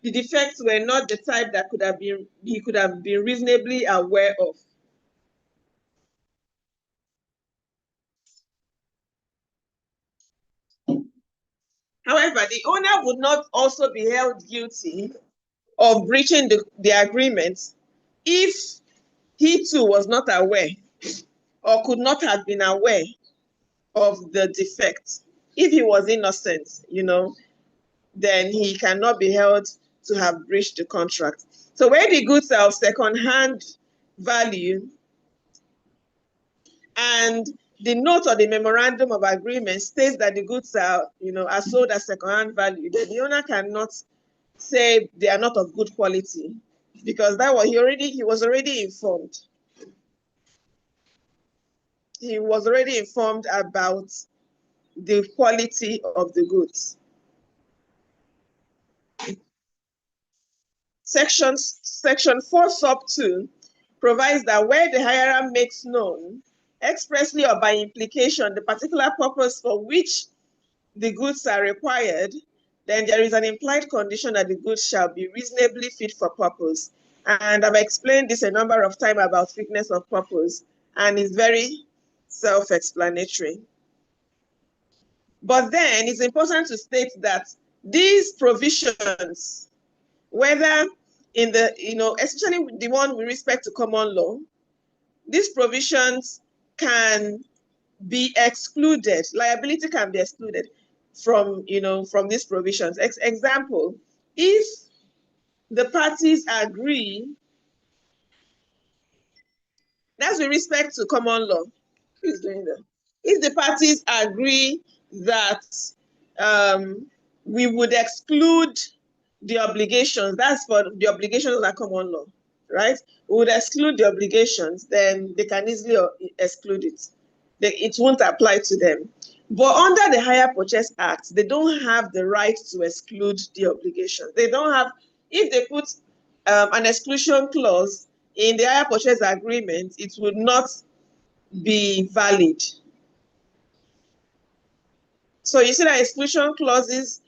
the defects were not the type that he could have been reasonably aware of. However, the owner would not also be held guilty of breaching the agreement if he too was not aware or could not have been aware of the defect. If he was innocent, then he cannot be held to have breached the contract. So where the goods are of second-hand value and the note or the memorandum of agreement states that the goods are, are sold at second-hand value, then the owner cannot say they are not of good quality, because that was he was already informed. He was already informed about the quality of the goods. Section 4 sub 2 provides that where the hirer makes known, expressly or by implication, the particular purpose for which the goods are required, then there is an implied condition that the goods shall be reasonably fit for purpose. And I've explained this a number of times about fitness of purpose, and it's very self-explanatory. But then it's important to state that these provisions, whether in the, especially the one with respect to common law, these provisions can be excluded. Liability can be excluded from, from these provisions. Example, if the parties agree, that's with respect to common law. Who is doing that? If the parties agree that we would exclude the obligations, that's for the obligations of common law, right? We would exclude the obligations, then they can easily exclude it. It won't apply to them. But under the Hire Purchase Act, they don't have the right to exclude the obligation. They don't have, if they put an exclusion clause in the Hire Purchase Agreement, it would not be valid. So you see that exclusion clauses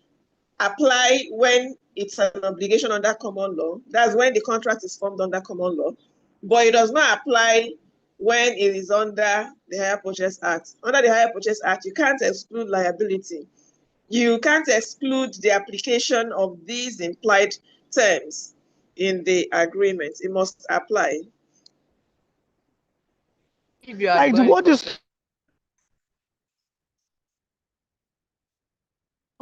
apply when it's an obligation under common law. That's when the contract is formed under common law. But it does not apply when it is under the Hire Purchase Act. Under the Hire Purchase Act, you can't exclude liability. You can't exclude the application of these implied terms in the agreement. It must apply.
If you are going
What is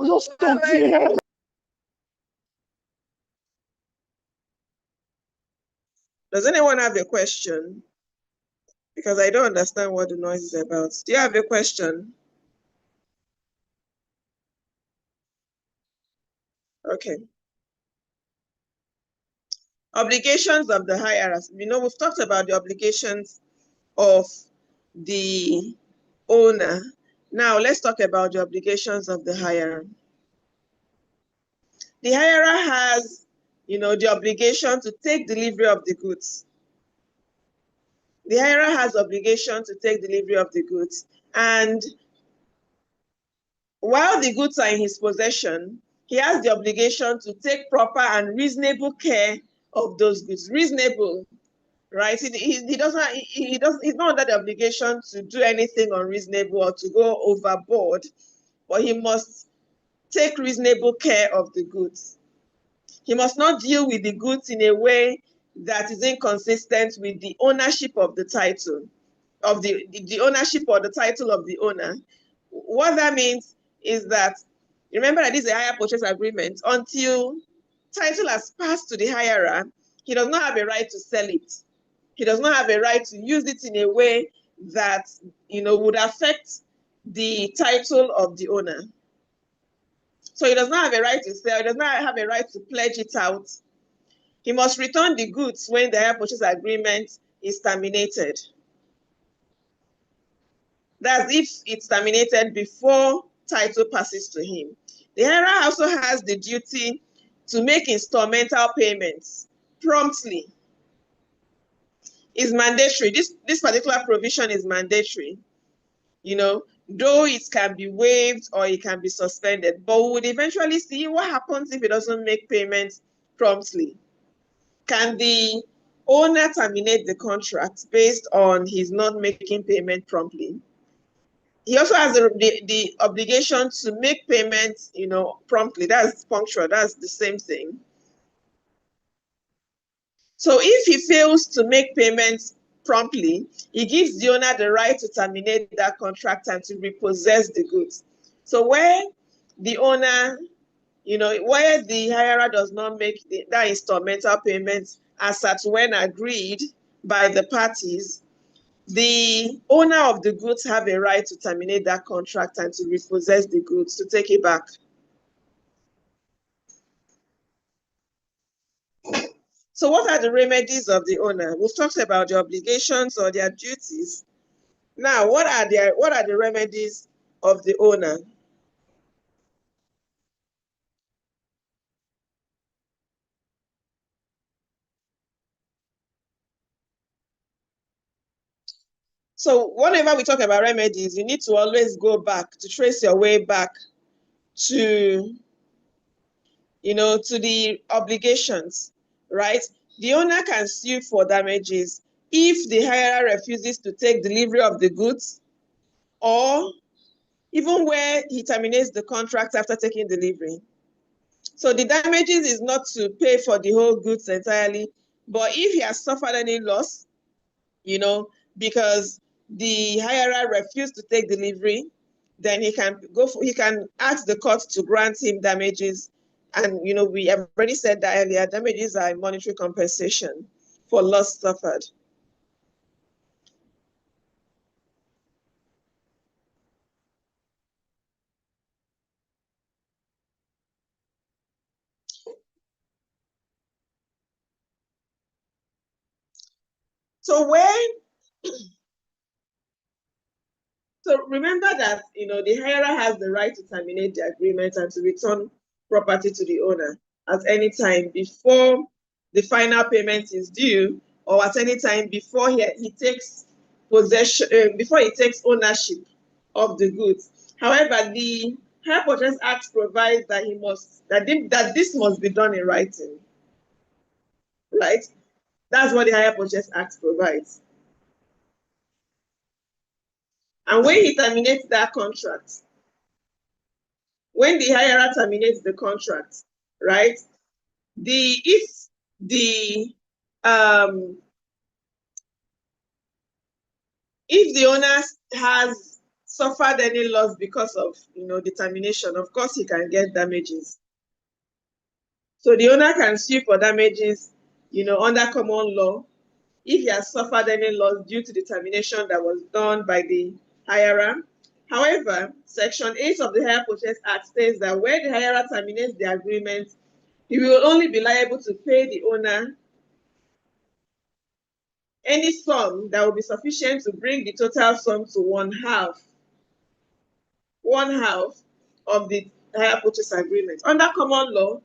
just stop here?
Does anyone have a question? Because I don't understand what the noise is about. Do you have a question? Okay. Obligations of the hirer. We've talked about the obligations of the owner. Now let's talk about the obligations of the hirer. The hirer has, the obligation to take delivery of the goods. The hirer has obligation to take delivery of the goods. And while the goods are in his possession, he has the obligation to take proper and reasonable care of those goods. Reasonable, right? He's not under the obligation to do anything unreasonable or to go overboard, but he must take reasonable care of the goods. He must not deal with the goods in a way that is inconsistent with the ownership of the title, of the ownership or the title of the owner. What that means is that, remember that this is a hire purchase agreement. Until title has passed to the hirer, he does not have a right to sell it. He does not have a right to use it in a way that, would affect the title of the owner. So he does not have a right to sell, he does not have a right to pledge it out. He must return the goods when the hire purchase agreement is terminated. That's if it's terminated before title passes to him. The hirer also has the duty to make instrumental payments promptly. It's mandatory. This particular provision is mandatory. Though it can be waived or it can be suspended, but we would eventually see what happens if it doesn't make payments promptly. Can the owner terminate the contract based on his not making payment promptly? He also has the obligation to make payments, promptly. That's punctual. That's the same thing. So if he fails to make payments promptly, he gives the owner the right to terminate that contract and to repossess the goods. So where the owner, where the hirer does not make that instrumental payment as at when agreed by the parties, the owner of the goods have a right to terminate that contract and to repossess the goods, to take it back. So what are the remedies of the owner? We've talked about the obligations or their duties. Now, what are the remedies of the owner? So whenever we talk about remedies, you need to always go back, to trace your way back to, to the obligations, right? The owner can sue for damages if the hirer refuses to take delivery of the goods, or even where he terminates the contract after taking delivery. So the damages is not to pay for the whole goods entirely, but if he has suffered any loss, because the hirer refused to take delivery, then he can ask the court to grant him damages. And we have already said that earlier, damages are monetary compensation for loss suffered. So remember that the hirer has the right to terminate the agreement and to return property to the owner at any time before the final payment is due, or at any time before he takes possession, before he takes ownership of the goods. However, the Hire Purchase Act provides that that this must be done in writing, right? That's what the Hire Purchase Act provides. And when he terminates that contract, when the hirer terminates the contract, right? If the owner has suffered any loss because of the termination, of course he can get damages. So the owner can sue for damages, under common law, if he has suffered any loss due to the termination that was done by the hirer. However, Section 8 of the Hire Purchase Act states that when the hirer terminates the agreement, he will only be liable to pay the owner any sum that will be sufficient to bring the total sum to one half of the hire purchase agreement. Under common law,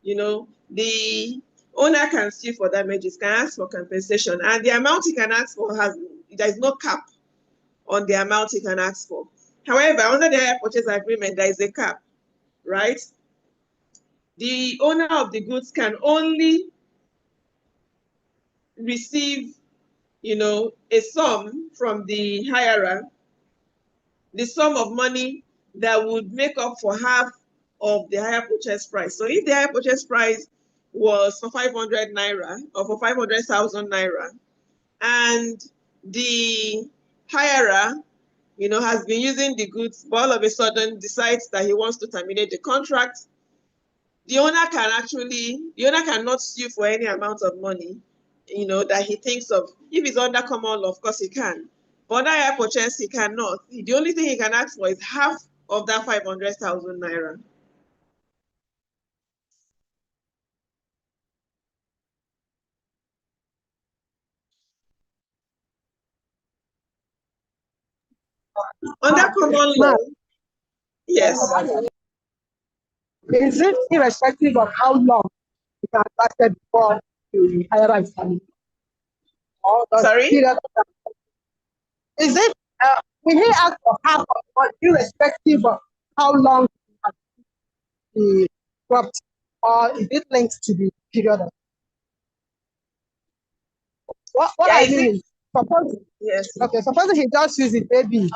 the owner can sue for damages, can ask for compensation, and the amount he can ask for there is no cap on the amount he can ask for. However, under the hire purchase agreement, there is a cap, right? The owner of the goods can only receive, a sum from the hirer, the sum of money that would make up for half of the hire purchase price. So if the hire purchase price was for 500 naira or for 500,000 naira, and the hirer, has been using the goods, but all of a sudden decides that he wants to terminate the contract, the owner cannot sue for any amount of money, that he thinks of. If it's under common law, of course he can. But under hire purchase, he cannot. The only thing he can ask for is half of that 500,000 naira. Under common law, yes.
Is it irrespective of how long it has lasted before the hirer is terminated?
Sorry?
Is it, will he ask for half of what, irrespective of how long the property, or is it linked to the period of? What I mean is, suppose he just use it, maybe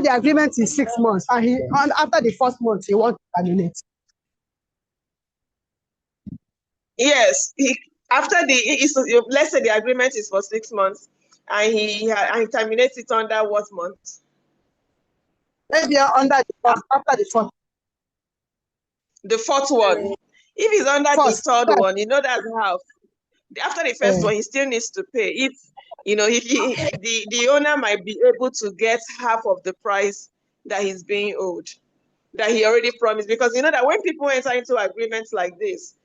the agreement is 6 months, and after the first month he wants to terminate.
Yes, let's say the agreement is for 6 months, and he terminates it under what month?
Maybe after the fourth.
The fourth one. If he's under the third one, that's half. After the first one, he still needs to pay. You know, if the owner might be able to get half of the price that he's being owed, that he already promised. Because you know that when people enter into agreements like this,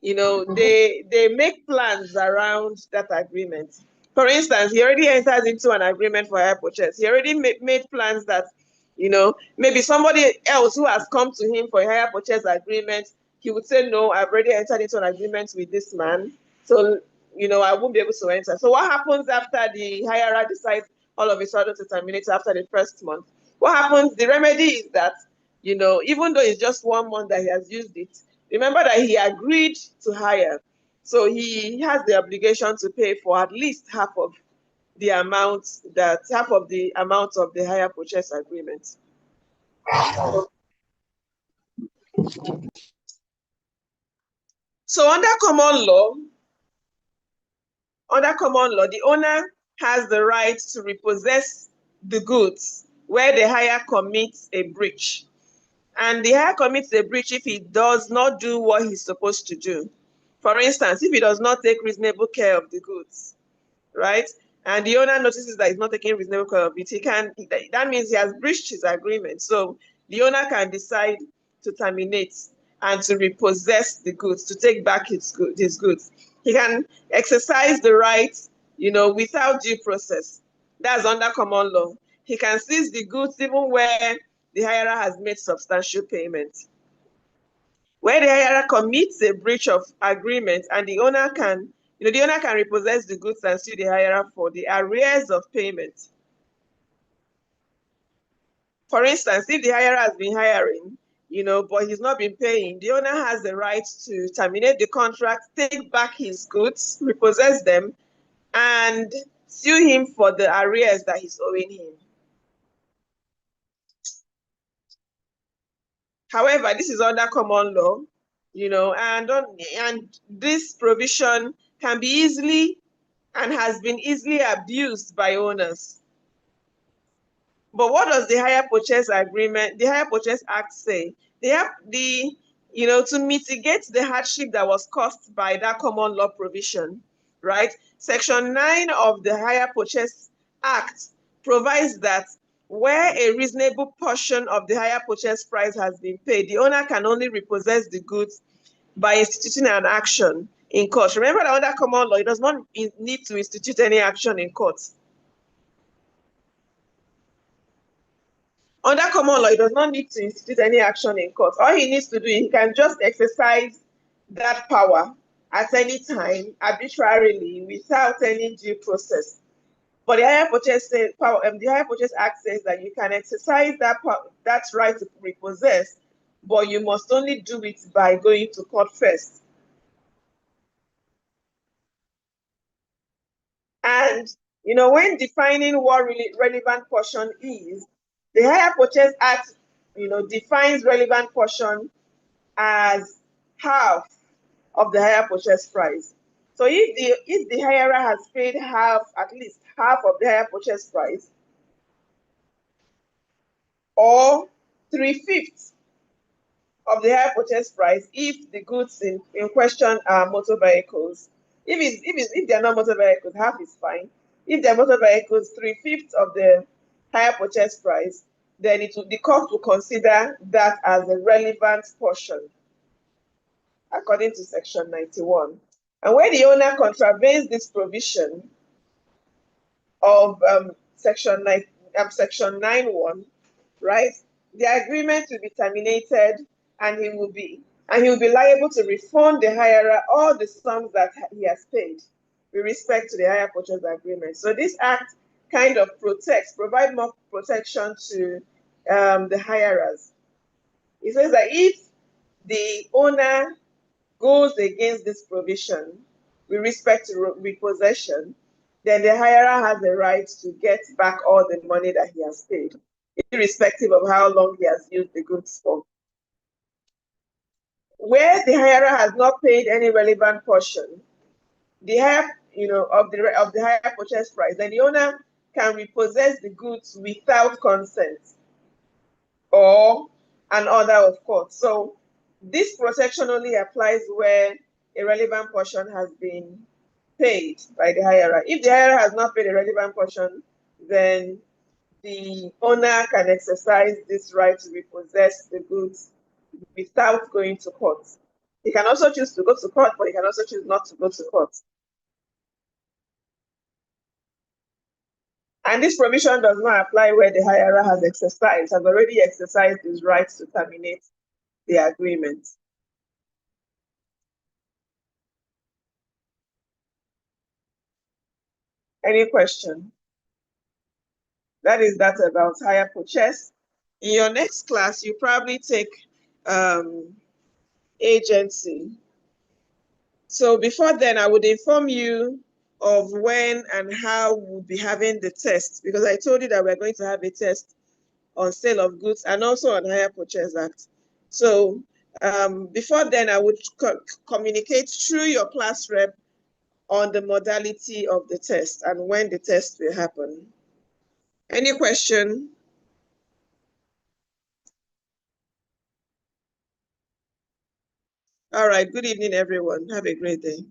you know, they make plans around that agreement. For instance, he already entered into an agreement for hire purchase. He already made plans that, you know, maybe somebody else who has come to him for a hire purchase agreement, he would say, no, I've already entered into an agreement with this man. So, you know, I won't be able to enter. So what happens after the hirer decides all of a sudden to terminate after the first month? What happens? The remedy is that, you know, even though it's just 1 month that he has used it, remember that he agreed to hire. So he has the obligation to pay for at least half of the amount of the hire purchase agreement. So under common law, the owner has the right to repossess the goods where the hire commits a breach. And the hire commits a breach if he does not do what he's supposed to do. For instance, if he does not take reasonable care of the goods, right? And the owner notices that he's not taking reasonable care of it, that means he has breached his agreement. So the owner can decide to terminate and to repossess the goods, to take back his goods. He can exercise the right, you know, without due process. That's under common law. He can seize the goods even where the hirer has made substantial payment. Where the hirer commits a breach of agreement and the owner can repossess the goods and sue the hirer for the arrears of payment. For instance, if the hirer has been hiring, you know, but he's not been paying, the owner has the right to terminate the contract, take back his goods, repossess them, and sue him for the arrears that he's owing him. However, this is under common law, you know, and this provision can be easily and has been easily abused by owners. But what does the hire purchase act say? You know, to mitigate the hardship that was caused by that common law provision, right? Section 9 of the hire purchase act provides that where a reasonable portion of the hire purchase price has been paid, the owner can only repossess the goods by instituting an action in court. Remember that under common law, it does not need to institute any action in court. Under common law, he does not need to institute any action in court. All he needs to do, he can just exercise that power at any time, arbitrarily, without any due process. But the Hire Purchase Act says that you can exercise that right to repossess, but you must only do it by going to court first. And you know, when defining what really relevant portion is, the Hire Purchase Act, you know, defines relevant portion as half of the hire purchase price. So if the hirer has paid at least half of the hire purchase price, or 3/5 of the hire purchase price if the goods in question are motor vehicles. If they're not motor vehicles, half is fine. If they're motor vehicles, 3/5 of the hire purchase price, then the court will consider that as a relevant portion, according to Section 91. And where the owner contravenes this provision of Section 9(1), right, the agreement will be terminated, and he will be liable to refund the hirer all the sums that he has paid with respect to the hire purchase agreement. So this act kind of provides more protection to the hirers. It says that if the owner goes against this provision with respect to repossession, then the hirer has the right to get back all the money that he has paid, irrespective of how long he has used the goods for. Where the hirer has not paid any relevant portion, the hire, you know, of the hire purchase price, then the owner can repossess the goods without consent or an order of court. So this protection only applies where a relevant portion has been paid by the hirer. If the hirer has not paid the relevant portion, then the owner can exercise this right to repossess the goods without going to court. He can also choose to go to court, but he can also choose not to go to court. And this provision does not apply where the hirer has already exercised his right to terminate the agreement. Any question? That is that about hire purchase. In your next class, you probably take agency. So before then, I would inform you of when and how we'll be having the test, because I told you that we're going to have a test on sale of goods and also on hire purchase act. So before then, I would communicate through your class rep on the modality of the test and when the test will happen. Any question? All right, good evening, everyone. Have a great day.